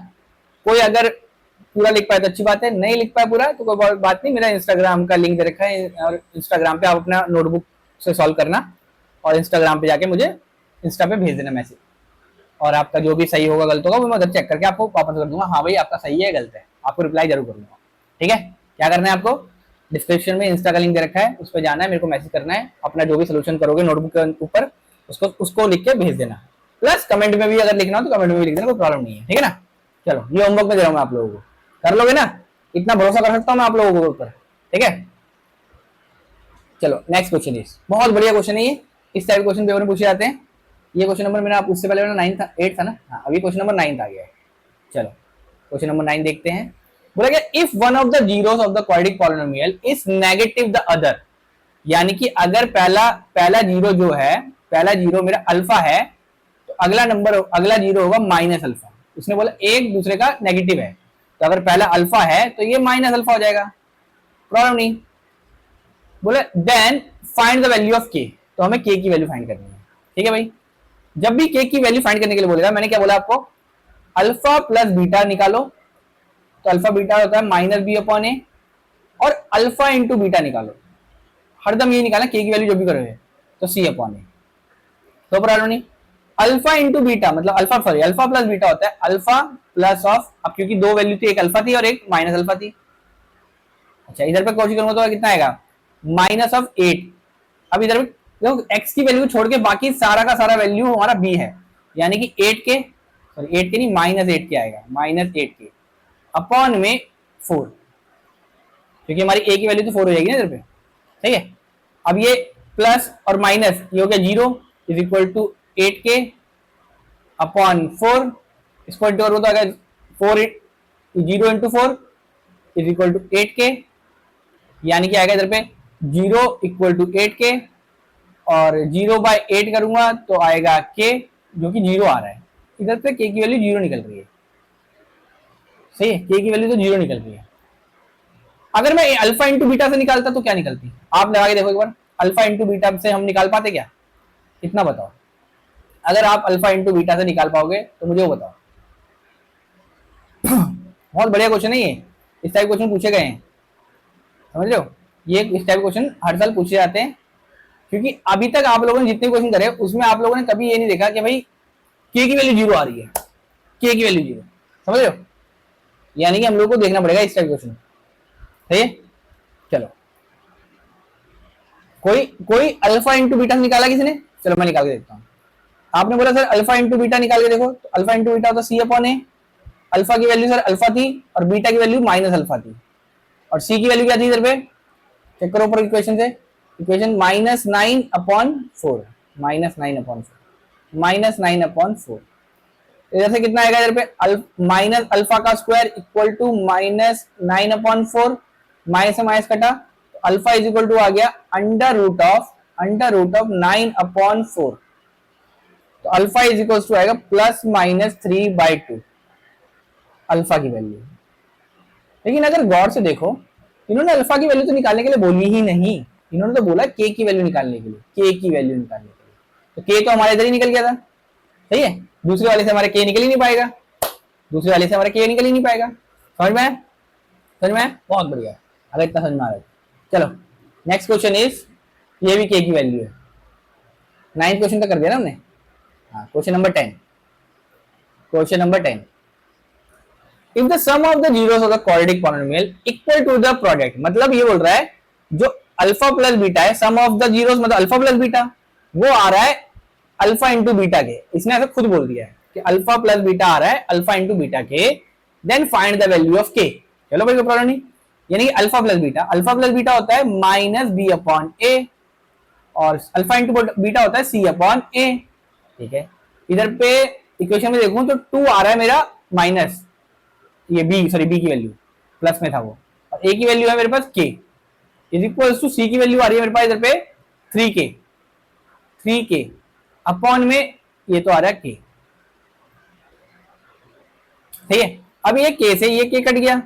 कोई अगर पूरा लिख पाए तो अच्छी बात है, नहीं लिख पाए पूरा तो कोई बात नहीं, मेरा इंस्टाग्राम का लिंक दे रखा है और इंस्टाग्राम पे आप अपना नोटबुक से सॉल्व करना और इंस्टाग्राम पे जाके मुझे इंस्टा पे भेज देना मैसेज, और आपका जो भी सही होगा गलत होगा वो मैं उधर चेक करके आपको वापस कर दूंगा, हाँ भाई आपका सही है गलत है, आपको रिप्लाई जरूर करूंगा। ठीक है, क्या करना है आपको, डिस्क्रिप्शन में इंस्टा का लिंक दे रखा है, उस पर जाना है, मेरे को मैसेज करना है, अपना जो भी सोल्यूशन करोगे नोटबुक के ऊपर उसको लिख के भेज देना, प्लस कमेंट में भी अगर लिखना हो तो कमेंट में भी लिख देना, कोई प्रॉब्लम नहीं है। ठीक है ना, चलो ये होमवर्क में दे रहा हूँ मैं आप लोगों को, कर लोगे ना, इतना भरोसा कर सकता हूँ मैं आप लोगों के ऊपर। ठीक है, चलो नेक्स्ट क्वेश्चन इज, बहुत बढ़िया क्वेश्चन है ये, इस टाइप क्वेश्चन पेपर में पूछे जाते हैं। ये क्वेश्चन नंबर मेरा उससे पहले मेरा 9 था, 8 था ना, हाँ अभी क्वेश्चन नंबर 9 आ गया है। चलो क्वेश्चन नंबर 9 देखते हैं, बोला गया if one of the zeros of the quadratic polynomial is negative the other, यानी कि अगर पहला जीरो जो है, पहला जीरो मेरा अल्फा है तो अगला जीरो होगा माइनस अल्फा। उसने बोला एक दूसरे का नेगेटिव है, तो अगर पहला अल्फा है तो ये माइनस अल्फा हो जाएगा, प्रॉब्लम नहीं। बोले then find the value of K, तो हमें के की वैल्यू फाइंड करनी है। ठीक है भाई, जब भी के की वैल्यू फाइंड करने के लिए बोलेगा, मैंने क्या बोला आपको, अल्फा प्लस बीटा निकालो, तो अल्फा बीटा होता है माइनस बी अपॉन ए, और अल्फा इंटू बीटा निकालो, हरदम ये निकालना के की वैल्यू जो भी करोगे तो सी अपॉन ए, तो प्रॉब्लम नहीं। अल्फा इंटू बीटा मतलब अल्फा प्लस बीटा होता है अल्फा प्लस ऑफ, अब क्योंकि दो वैल्यू थी, एक अल्फा थी और एक माइनस अल्फा थी। अच्छा इधर पे कोशिश करूंगा तो कितना आएगा, माइनस ऑफ 8। अब इधर देखो एक्स की वैल्यू छोड़ के बाकी सारा का सारा वैल्यू हमारा बी है, यानी कि 8 के नहीं माइनस 8 के आएगा, माइनस 8 के अपॉन में 4, क्योंकि हमारी ए की वैल्यू तो 4 हो जाएगी ना इधर पे। ठीक है, अब ये प्लस और माइनस ये हो गया 0 इज इक्वल टू 8 के अपॉन 4, इसको इंटू करो तो आ गया 0 इंटू 4 इज इक्वल टू 8 के, यानी कि आएगा इधर पे 0 इक्वल टू 8 के, और 0 बाय 8 करूंगा तो आएगा के, जो कि 0 आ रहा है इधर पे, के की वैल्यू 0 निकल रही है। सही है, के की वैल्यू तो 0 निकल रही है। अगर मैं अल्फा इंटू बीटा से निकालता तो क्या निकलती, आप लगा के देखो एक बार, अल्फा इंटू बीटा से हम निकाल पाते क्या, कितना बताओ, अगर आप अल्फा इंटू बीटा से निकाल पाओगे तो मुझे वो बताओ। बहुत बढ़िया क्वेश्चन है ये, इस टाइप क्वेश्चन पूछे गए हैं, समझ लो, ये इस टाइप क्वेश्चन हर साल पूछे जाते हैं, क्योंकि अभी तक आप लोगों ने जितने क्वेश्चन करे उसमें आप लोगों ने कभी ये नहीं देखा कि भाई के की वैल्यू 0 आ रही है, के की वैल्यू 0, समझ लो, यानी कि हम लोग को देखना पड़ेगा इस टाइप क्वेश्चन। सही है, चलो कोई अल्फा इंटू बीटा निकाला किसी ने, चलो मैं निकाल के देखता हूँ। आपने बोला सर अल्फा इंटू बीटा निकाल के देखो, तो अल्फा इंटू बीटा होता सी अपॉन ए, अल्फा की वैल्यू सर अल्फा थी और बीटा की वैल्यू माइनस अल्फा थी, और सी की वैल्यू क्या थी इधर पे, चेक करो ऊपर इक्वेशन से, equation minus 9 upon 4, minus 9 upon 4, minus 9 upon 4, इधर से कितना आएगा इधर पे, माइनस अल्फा का square equal to minus 9 upon 4, minus से माइनस कटा, अल्फा इज इक्वल टू आ गया अंडर रूट ऑफ 9 अपॉन 4, तो अल्फा इज इक्वल टू आएगा प्लस माइनस 3/2 अल्फा की वैल्यू। लेकिन अगर गौर से देखो, इन्होंने अल्फा की वैल्यू तो निकालने के लिए बोली ही नहीं, इन्होंने तो बोला के की वैल्यू निकालने के लिए, के की वैल्यू निकालने के लिए, तो के तो हमारे इधर ही निकल गया था। सही है, दूसरे वाले से हमारे के निकल ही नहीं पाएगा, दूसरे वाले से हमारे के निकल ही नहीं पाएगा। समझ में बहुत बढ़िया, अगर इतना समझ में आ रहा है। चलो नेक्स्ट क्वेश्चन इज, ये भी के की वैल्यू है, 9th क्वेश्चन तक कर दिया ना हमने। हाँ, question number 10, question number 10, if the sum of the zeros of the quadratic polynomial equal to the product, मतलब ये बोल रहा है जो अल्फा प्लस बीटा है, सम ऑफ द जीरोस मतलब अल्फा प्लस बीटा, वो आ रहा है अल्फा इंटू बीटा के, इसने ऐसा खुद बोल दिया है कि अल्फा प्लस बीटा आ रहा है अल्फा इंटू बीटा के, then find the value of K. चलो भाई कोई प्रॉब्लम नहीं, यानी कि अल्फा प्लस बीटा होता है माइनस बी अपॉन ए, और अल्फा इंटू बीटा होता है सी अपॉन ए। ठीक है, इधर पे इक्वेशन में देखूं तो 2 आ रहा है मेरा माइनस, ये बी की वैल्यू प्लस में था वो, और ए की वैल्यू है मेरे पास के, इज इक्वल टू सी की वैल्यू आ रही है मेरे पास इधर पे 3k अपॉन में ये तो आ रहा है के। ठीक है, अब ये के से ये के कट गया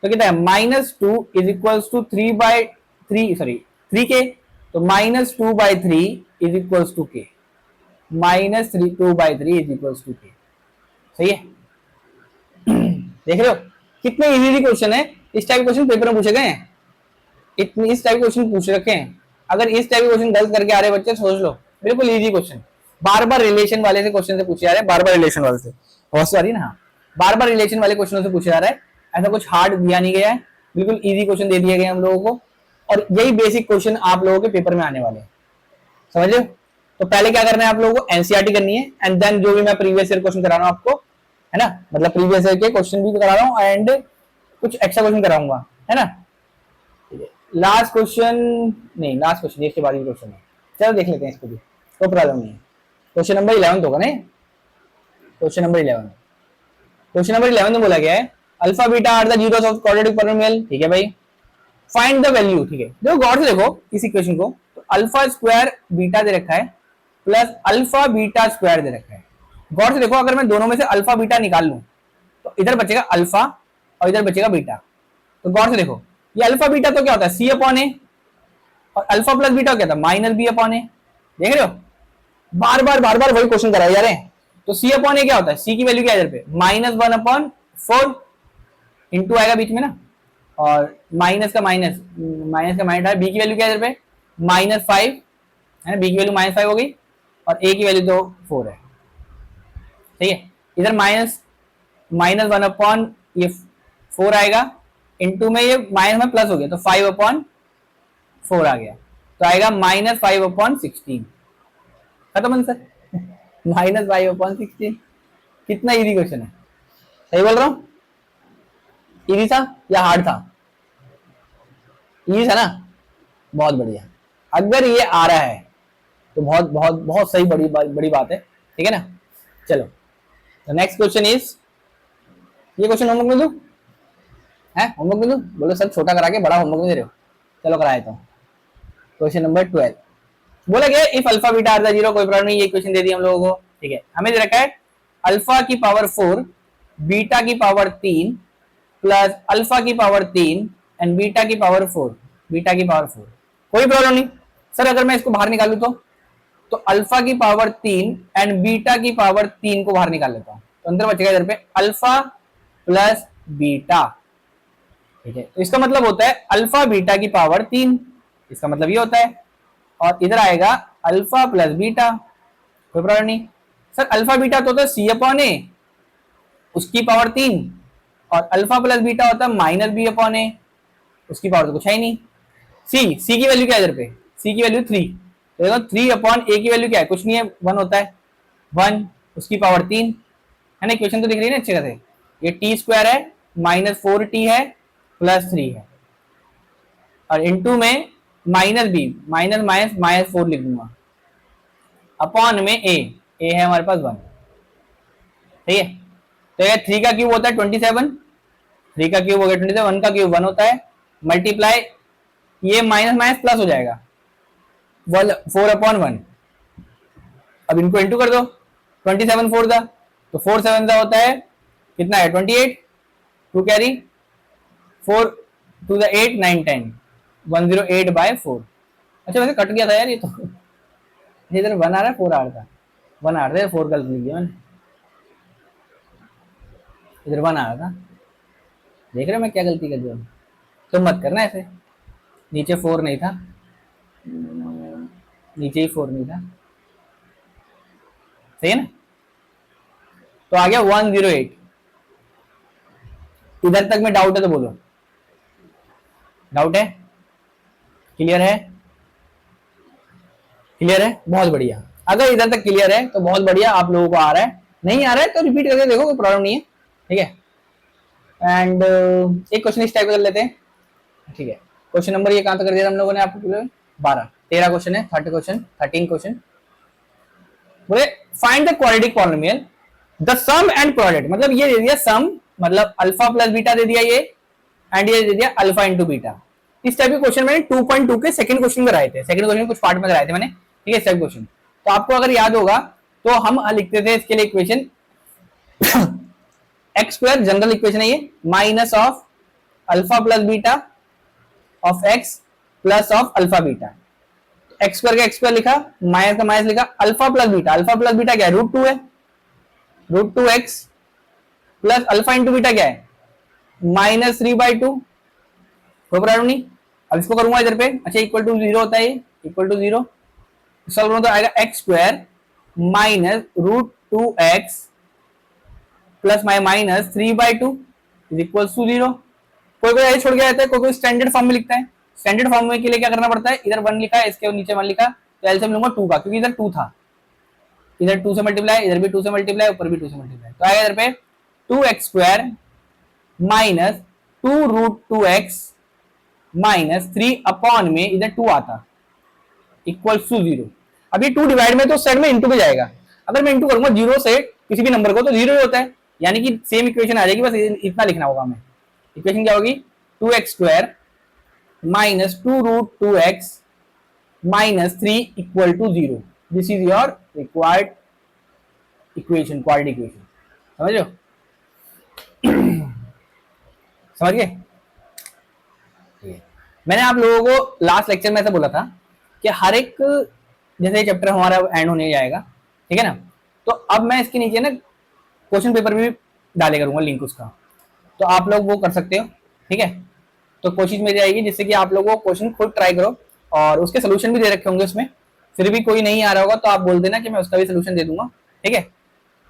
तो कितना है, -2 इज इक्वल टू 3 के, तो -2/3 इज इक्वल टू के, -2/3 इज इक्वल टू के। सही है, देख रहे हो कितने इजी क्वेश्चन है, इस टाइप के क्वेश्चन पेपर में पूछे गए हैं, इतनी इस टाइप के क्वेश्चन पूछ रखे हैं। अगर इस टाइप के क्वेश्चन गलत करके आ रहे बच्चे सोच लो, बिल्कुल इजी क्वेश्चन, बार बार रिलेशन वाले से क्वेश्चन से पूछे जा रहे हैं, बार बार रिलेशन वाले से, बहुत सारी ना, बार बार रिलेशन वाले क्वेश्चनों से पूछा जा रहा है। ऐसा कुछ हार्ड दिया नहीं गया है, बिल्कुल इजी क्वेश्चन दे दिए गए हम लोगों को, और यही बेसिक क्वेश्चन आप लोगों के पेपर में आने वाले हैं, समझ लो। तो पहले क्या करना है आप लोगों को, एनसीईआरटी करनी है, एंड देन जो भी मैं प्रीवियस ईयर क्वेश्चन करा रहा हूँ आपको, है ना, मतलब प्रीवियस ईयर के क्वेश्चन भी करा रहा हूँ एंड कुछ एक्स्ट्रा क्वेश्चन कराऊंगा, है ना। लास्ट क्वेश्चन नहीं, लास्ट क्वेश्चन इसके बाद ही क्वेश्चन है, चलो देख लेते हैं इसको भी, कोई प्रॉब्लम नहीं है। क्वेश्चन नंबर 11 होगा नहीं, क्वेश्चन नंबर 11, क्वेश्चन नंबर 11 में बोला गया है alpha beta are the zeros of quadratic polynomial, ठीक है भाई, फाइंड द वैल्यू, ठीक है। देखो गौर से देखो इस इक्वेशन को, तो अल्फा स्क्वायर बीटा दे रखा है प्लस अल्फा बीटा स्क्वायर दे रखा है। गौर से देखो, अगर मैं दोनों में से अल्फा बीटा निकाल लूं तो इधर बचेगा अल्फा और इधर बचेगा बीटा। तो गौर से देखो, ये अल्फा बीटा तो क्या होता है सी अपॉन ए, और अल्फा प्लस बीटा क्या था माइनस बी अपॉन ए। देख रहे हो, बार बार वही क्वेश्चन कराए जा रहे हैं। तो सी अपॉन ए क्या होता है, सी की वैल्यू क्या है इधर पे -1/4 इंटू आएगा बीच में ना, और माइनस का माइनस है, बी की वैल्यू क्या है इधर पे -5 है ना, बी की वैल्यू -5 हो गई, और ए की वैल्यू तो 4 है, ठीक है। इधर -1 ये 4 आएगा, इंटू में ये माइनस में प्लस हो गया तो 5/4 आ गया, तो आएगा -5/16। खत्म आंसर, -5/16। कितना इजी क्वेश्चन है, सही बोल रहा हूं, इजी था या हार्ड था, इजी था ना, बहुत बढ़िया। अगर ये आ रहा है तो बहुत बहुत बहुत सही, बड़ी बात है, ठीक है ना। चलो नेक्स्ट क्वेश्चन इज, ये क्वेश्चन होमवर्क में दूं है, होमवर्क में दूं, बोलो सर छोटा करा के बड़ा होमवर्क में दे रहे हो, चलो कराए तो। क्वेश्चन नंबर 12 बोला गया if alpha beta are the zero, कोई प्रॉब्लम नहीं, ये क्वेश्चन दे दिया हम लोगों को, ठीक है। हमें दे रखा है अल्फा की पावर 4 बीटा की पावर 3 प्लस अल्फा की पावर 3 एंड बीटा की पावर 4, बीटा की पावर 4। कोई प्रॉब्लम नहीं सर, अगर मैं इसको बाहर निकालूं तो अल्फा की पावर 3 एंड बीटा की पावर 3 को बाहर निकाल लेता हूं, तो अंदर बचेगा इधर पे अल्फा प्लस बीटा, ठीक है। तो इसका मतलब होता है अल्फा बीटा की पावर 3, इसका मतलब ये होता है, और इधर आएगा अल्फा प्लस बीटा, कोई प्रॉब्लम नहीं सर। अल्फा बीटा तो होता है सी अपॉन ए उसकी पावर 3, और अल्फा प्लस बीटा होता है -b/a उसकी पावर तो कुछ है ही नहीं। सी की वैल्यू क्या है इधर पे, सी की वैल्यू 3, तो देखो 3/a की वैल्यू क्या है, कुछ नहीं है, 1 होता है, 1 उसकी पावर 3 है ना। इक्वेशन तो दिख रही है ना अच्छे से, ये टी स्क्वायर है -4t है प्लस 3 है, और इनटू में -b -4 लिख दूंगा, अपॉन में a है हमारे पास 1, ठीक है। तो ये 3 का क्यूब होता है 27, 3 का क्यूब हो गया 27, 1 का क्यूब 1 होता है, मल्टीप्लाई ये माइनस प्लस हो जाएगा 4/1। अब इनको इंटू कर दो, 27 4 दा, तो 4 7 दा होता है कितना है 28, 2 कैरी 4 2 दा 8 9 10 108/4। अच्छा वैसे कट गया था यार ये तो, इधर 1 आ रहा है 4 आ रहा था, 1 आ रहा था, 4 गलत लिख दिया मैंने, इधर 1 आ रहा था, देख रहे हो मैं क्या गलती कर दिया, तो मत करना ऐसे, नीचे 4 नहीं था, नीचे ही 4 नहीं था, सही है ना। तो आ गया 108, इधर तक में डाउट है तो बोलो, डाउट है, क्लियर है, क्लियर है, बहुत बढ़िया। अगर इधर तक क्लियर है तो बहुत बढ़िया, आप लोगों को आ रहा है, नहीं आ रहा है तो रिपीट करके देखो, कोई प्रॉब्लम नहीं है, ठीक है। एंड एक क्वेश्चन इस टाइप का कर लेते हैं, ठीक है। क्वेश्चन नंबर ये कहां तक कर दिया हम लोगों ने आपको, 13 क्वेश्चन है, 13 क्वेश्चन बोले find the quadratic polynomial the sum and product, मतलब ये दे दिया सम, मतलब अल्फा प्लस बीटा दे दिया ये, एंड ये दे दिया अल्फा इंटू बीटा। इस टाइप के क्वेश्चन मैंने 2.2 के सेकंड क्वेश्चन में कराए थे, सेकंड क्वेश्चन कुछ पार्ट में कराए थे मैंने, ठीक है। इस टाइप क्वेश्चन तो आपको अगर याद होगा तो हम लिखते थे इसके लिए equation x square, general equation है ये, minus of alpha plus beta of x plus of alpha beta. X square का एक्स स्क्वायर लिखा, माइनस का माइनस लिखा, अल्फा प्लस बीटा क्या है √2 है, √2x plus alpha into beta क्या है -3/2, कोई प्रॉब्लम नहीं। अब इसको करूंगा इधर पे, अच्छा इक्वल टू 0 होता है, ये इक्वल टू 0 सॉल्व करूँ तो आएगा x² minus √2x plus minus 3/2 is equal to 0। कोई कोई ऐसे छोड़ के आता है, कोई कोई स्टैंडर्ड फॉर्म में लिखता है। स्टैंडर्ड फॉर्म में के लिए क्या करना पड़ता है, इधर 1 लिखा है, इसके नीचे 1 लिखा, तो एलसीएम लूंगा 2 का, क्योंकि इधर 2 था, इधर 2 से मल्टीप्लाई, इधर भी 2 से मल्टीप्लाई, ऊपर भी 2 से मल्टीप्लाई, तो आएगा इधर पे 2x² minus 2√2x minus 3 upon में इधर 2 आता इक्वल टू 0। अब ये 2 डिवाइड में तो साइड में इंटू में जाएगा, अगर मैं इंटू करूंगा 0 से किसी भी नंबर को तो 0 ही होता है, यानी कि सेम इक्वेशन आ जाएगी, बस इतना लिखना होगा हमें। इक्वेशन क्या होगी, 2x² minus 2√2x minus 3 equal to 0। This is your required equation, quadratic equation. समझ लो, समझ गए। मैंने आप लोगों को लास्ट लेक्चर में ऐसा बोला था कि हर एक, जैसे चैप्टर हमारा एंड होने जाएगा, ठीक है ना, तो अब मैं इसके नीचे ना क्वेश्चन पेपर भी डाले करूंगा लिंक उसका, तो आप लोग वो कर सकते हो, ठीक है। तो कोशिश मेरी रहेगी जिससे कि आप लोग वो क्वेश्चन खुद ट्राई करो, और उसके सोल्यूशन भी दे रखे होंगे उसमें, फिर भी कोई नहीं आ रहा होगा तो आप बोल देना कि मैं उसका भी सोल्यूशन दे दूंगा, ठीक है।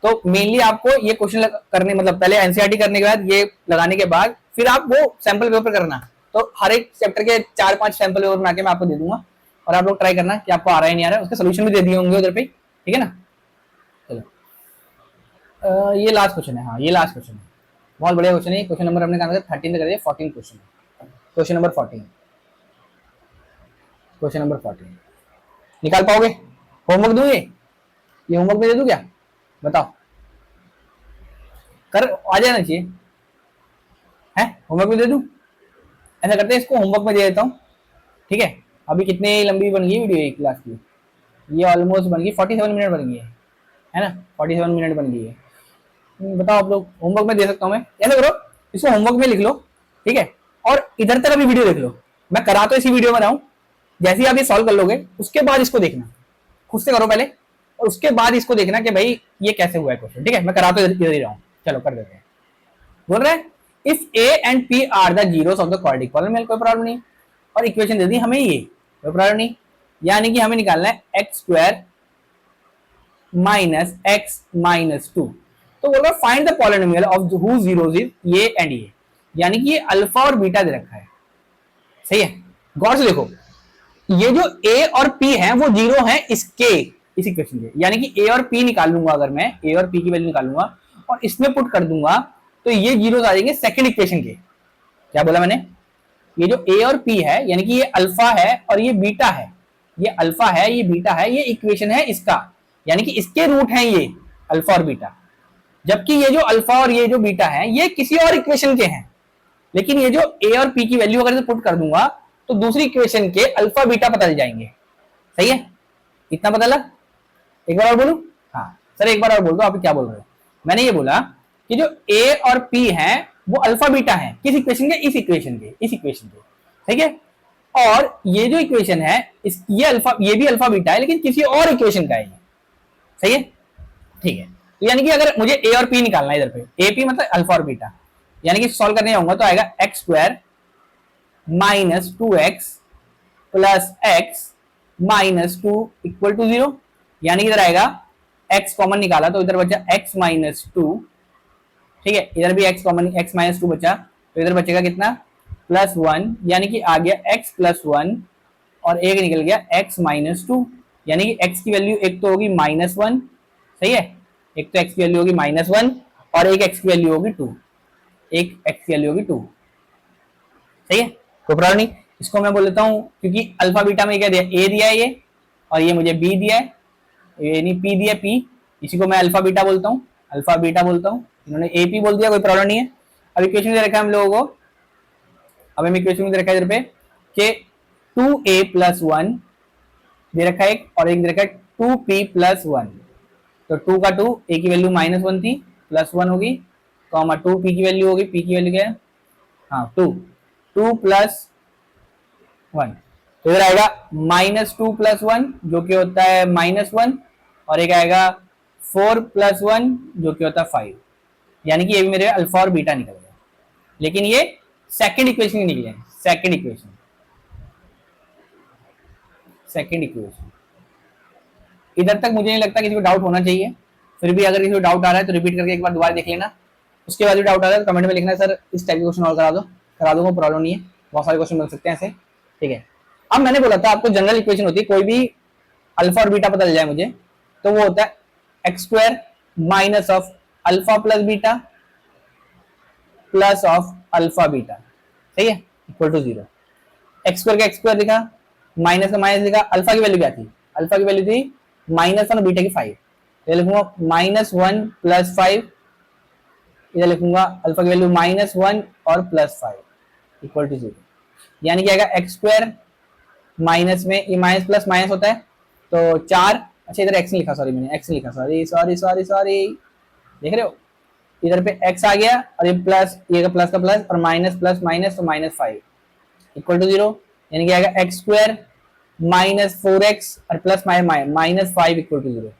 तो मेनली आपको ये क्वेश्चन करने, मतलब पहले एनसीईआरटी करने के बाद ये लगाने के बाद फिर आप वो सैंपल पेपर करना, तो हर एक चैप्टर के 4-5 सैंपल पेपर बना के मैं आपको दे दूंगा, और आप लोग ट्राई करना कि आपको आ रहा है नहीं आ रहा है, उसके सोल्यूशन भी दे दिए होंगे उधर पे, ठीक है ना। चलो ये लास्ट क्वेश्चन है, हाँ ये लास्ट क्वेश्चन है, बहुत बढ़िया क्वेश्चन है। क्वेश्चन नंबर हमने कहा था 13 तक कर दिया, 14 क्वेश्चन है, क्वेश्चन नंबर 14, क्वेश्चन नंबर 14 निकाल पाओगे? होमवर्क दूं ये होमवर्क में दे दूं क्या, बताओ, कर आ जाना चाहिए है, होमवर्क में दे दूं? ऐसा करते हैं, इसको होमवर्क में दे देता हूँ, ठीक है। अभी कितनी लंबी बन गई वीडियो एक क्लास की, ये ऑलमोस्ट बन गई 47 मिनट बन गई है ना, 47 मिनट बन गई है। बताओ आप लोग, होमवर्क में दे सकता हूँ मैं, ऐसा करो इसको होमवर्क में लिख लो, ठीक है, और इधर तक अभी वीडियो देख लो, मैं करा तो इसी वीडियो में रहा हूँ, जैसे ही आप ये सॉल्व कर लोगे उसके बाद इसको देखना, खुद से करो पहले, और उसके बाद इसको देखना कि भाई ये कैसे हुआ है क्वेश्चन, ठीक है। मैं करा तो इधर ही रहा हूँ, चलो कर देते हैं। बोल रहे हैं if A and P R the zeros of the quadratic polynomial, कोई प्रॉब्लम नहीं, और इक्वेशन दे दी हमें ये, कोई प्रॉब्लम नहीं, यानी कि हमें निकालना है x² माइनस x माइनस 2। तो बोल रहा है find the polynomial of whose zeros is ये एंड ये, यानी कि ये अल्फा और बीटा दे रखा है, सही है। गौर से देखो, ये जो a और p है वो जीरो है इसके, इस इक्वेशन के, यानी कि a और p निकाल लूंगा, अगर मैं a और p की वैल्यू निकाल लूंगा और इसमें पुट कर दूंगा तो ये जीरोस आ जाएंगे सेकंड इक्वेशन के। क्या बोला मैंने, ये जो a और p है यानी कि ये अल्फा है और ये बीटा है, ये अल्फा है ये बीटा है, ये इक्वेशन है इसका, यानी कि इसके रूट हैं ये अल्फा और बीटा, जबकि ये जो अल्फा और ये जो बीटा है ये किसी और इक्वेशन के हैं, लेकिन ये जो a और p की वैल्यू अगर पुट कर दूंगा तो दूसरी इक्वेशन के अल्फा बीटा पता चल जाएंगे, सही है। इतना पता लगा, एक बार और बोलूं? हाँ सर एक बार और बोल दो, आप क्या बोल रहे हो। मैंने ये बोला कि जो a और p है वो अल्फा बीटा है, किस इक्वेशन के, इस इक्वेशन के, इस इक्वेशन के, ठीक है। और ये जो इक्वेशन है इस ये अल्फा, ये भी अल्फा बीटा है लेकिन किसी और इक्वेशन का है, सही है, ठीक है। तो यानी कि अगर मुझे a और p निकालना है इधर पे, a p मतलब अल्फा और बीटा, यानी कि सॉल्व करने जाऊंगा तो आएगा x² minus 2x plus x minus 2 equal to 0, यानी कि इधर आएगा x कॉमन निकाला तो इधर बचा x माइनस 2, ठीक है, इधर भी x कॉमन, x माइनस 2 बचा तो इधर बचेगा कितना +1, यानी कि आ गया x प्लस 1 और एक निकल गया x माइनस 2, यानी कि x की वैल्यू एक तो होगी -1, सही है, एक तो x की वैल्यू होगी -1 और एक x की वैल्यू होगी 2, एक x की वैल्यू होगी 2, सही है। कोई प्रॉब्लम नहीं, इसको मैं बोल देता हूँ क्योंकि अल्फा बीटा में क्या दिया, a दिया है ये, और ये मुझे b दिया है, ये नहीं p दिया p, इसी को मैं अल्फा बीटा बोलता हूँ, अल्फा बीटा बोलता हूँ, इन्होंने a p बोल दिया, कोई प्रॉब्लम नहीं है। अब इक्वेशन दे रखा है हम लोगों को, अब हम इक्वेशन दे रखा है इधर पे कि 2a प्लस 1 दे रखा है एक, और एक दे रखा है 2p प्लस 1, तो 2 का 2, a की वैल्यू -1 थी प्लस 1 होगी, कॉमा 2p की वैल्यू होगी, p की वैल्यू क्या है, हाँ 2 प्लस 1, तो इधर आएगा -2 प्लस 1 जो कि होता है -1, और एक आएगा 4 प्लस 1 जो कि होता है 5, यानी कि ये भी मेरे अल्फा और बीटा निकल गया, लेकिन ये सेकंड इक्वेशन निकले, सेकंड इक्वेशन, सेकंड इक्वेशन। इधर तक मुझे नहीं लगता किसी को डाउट होना चाहिए, फिर भी अगर किसी को डाउट आ रहा है तो रिपीट करके एक बार दोबारा देख लेना। उसके बाद भी डाउट आ रहा है तो कमेंट में लिखना सर इस टाइप के क्वेश्चन और करा दो, करा दूंगा, प्रॉब्लम नहीं है, बहुत सारे क्वेश्चन बन सकते हैं ऐसे, ठीक है। अब मैंने बोला था आपको जनरल इक्वेशन होती है, कोई भी अल्फा और बीटा पता चल जाए मुझे, तो वो होता है x square minus of alpha plus beta plus of alpha beta, सही है, इक्वल टू 0। एक्स स्क्वायर का एक्स स्क्वायर लिखा, माइनस का माइनस लिखा, अल्फा की वैल्यू क्या थी, अल्फा की वैल्यू थी -1 और बीटा की 5, ये लिखूंगा -1 प्लस 5, इधर लिखूंगा अल्फा की वैल्यू -1 और +5 इक्वल टू 0, यानी क्या आएगा एक्स स्क्वायर माइनस में ये माइनस प्लस माइनस होता है तो 4, अच्छा इधर एक्स नहीं लिखा, सॉरी मैंने एक्स नहीं लिखा, सॉरी सॉरी सॉरी सॉरी, देख रहे हो इधर पे एक्स आ गया और ये प्लस, ये का प्लस और माइनस प्लस माइनस तो -5 इक्वल टू 0, यानी क्या आएगा एक्स स्क्वायर -4x और plus -5 equal to 0।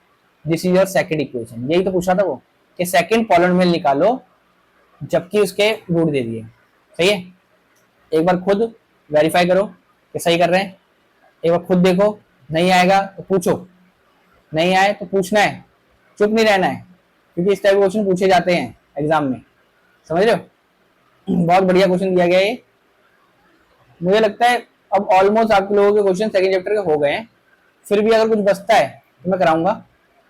This is your second equation. यही तो पूछा था वो कि सेकंड पॉलिनोमियल निकालो जबकि उसके रूट दे दिए, सही है। एक बार खुद वेरीफाई करो कि सही कर रहे हैं, एक बार खुद देखो, नहीं आएगा तो पूछो, नहीं आए तो पूछना है, चुप नहीं रहना है, क्योंकि इस टाइप के क्वेश्चन पूछे जाते हैं एग्जाम में, समझ रहे हो। बहुत बढ़िया क्वेश्चन दिया गया है, मुझे लगता है अब ऑलमोस्ट आप लोगों के क्वेश्चन सेकंड चैप्टर के हो गए हैं, फिर भी अगर कुछ बचता है तो मैं कराऊंगा,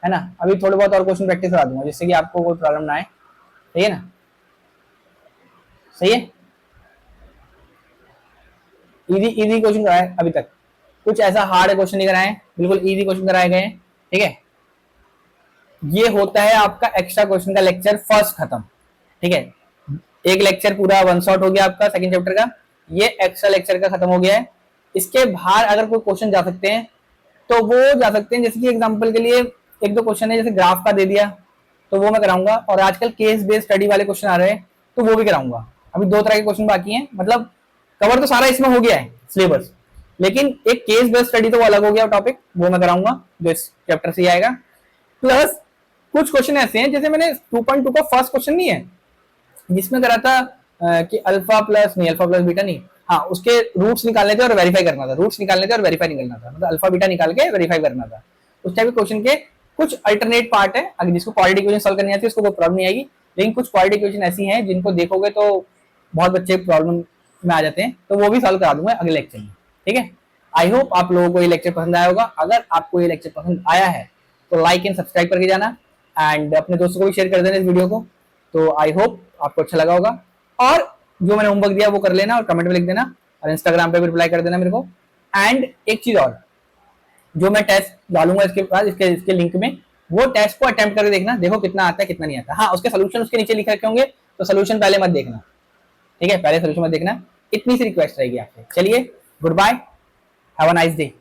है ना। अभी थोड़े बहुत और क्वेश्चन प्रैक्टिस करा दूंगा जिससे कि आपको कोई प्रॉब्लम ना आए, सही है ना, सही है। इजी इजी क्वेश्चन कराए अभी तक, कुछ ऐसा हार्ड क्वेश्चन नहीं कराए, बिल्कुल इजी क्वेश्चन कराए गए हैं, ठीक है। ये होता है आपका एक्स्ट्रा क्वेश्चन का लेक्चर फर्स्ट खत्म, ठीक है। एक लेक्चर पूरा वन शॉट हो गया आपका सेकंड चैप्टर का, ये एक्स्ट्रा लेक्चर का खत्म हो गया है। इसके बाहर अगर कोई क्वेश्चन जा सकते हैं तो वो जा सकते हैं, जैसे कि एग्जांपल के लिए एक दो क्वेश्चन है, जैसे ग्राफ का दे दिया तो वो मैं कराऊंगा, और आजकल केस बेस्ड स्टडी वाले क्वेश्चन आ रहे हैं तो वो भी कराऊंगा। अभी 2 तरह के क्वेश्चन बाकी हैं, मतलब कवर तो सारा इसमें हो गया है सिलेबस, लेकिन एक केस बेस्ड स्टडी तो वो अलग हो गया टॉपिक, वो मैं कराऊंगा जो इस चैप्टर से आएगा। प्लस कुछ क्वेश्चन ऐसे हैं, जैसे मैंने 2.2 का फर्स्ट क्वेश्चन नहीं है जिसमें करा था कि अल्फा प्लस बीटा नहीं, हाँ उसके रूट्स निकालने थे और वेरीफाई करना था, रूट्स निकालने थे और वेरीफाई निकलना था, मतलब अल्फा बीटा निकाल के वेरीफाई करना था। उस टाइप के क्वेश्चन के कुछ अल्टरनेट पार्ट है, अगर जिसको क्वाड्रेटिक इक्वेशन सॉल्व करनी आती है उसको कोई प्रॉब्लम नहीं आएगी, लेकिन कुछ क्वाड्रेटिक इक्वेशन ऐसी हैं जिनको देखोगे तो बहुत बच्चे प्रॉब्लम में आ जाते हैं, तो वो भी सॉल्व करा दूंगा अगले लेक्चर में, ठीक है। आई होप आप लोगों को ये लेक्चर पसंद आया होगा। अगर आपको ये लेक्चर पसंद आया है तो लाइक एंड सब्सक्राइब करके जाना, एंड अपने दोस्तों को भी शेयर कर देना इस वीडियो को। तो आई होप आपको अच्छा लगा होगा, और जो मैंने होमवर्क दिया वो कर लेना और कमेंट में लिख देना, और इंस्टाग्राम पे भी रिप्लाई कर देना मेरे को। एंड एक चीज और, जो मैं टेस्ट डालूंगा इसके बाद इसके लिंक में, वो टेस्ट को अटेम्प्ट करके देखना, देखो कितना आता है कितना नहीं आता। हाँ उसके सोल्यूशन उसके नीचे लिखे रखे होंगे, तो सोल्यूशन पहले मत देखना, ठीक है, पहले सोल्यूशन मत देखना, इतनी सी रिक्वेस्ट रहेगी आपसे। चलिए, goodbye, have a nice day.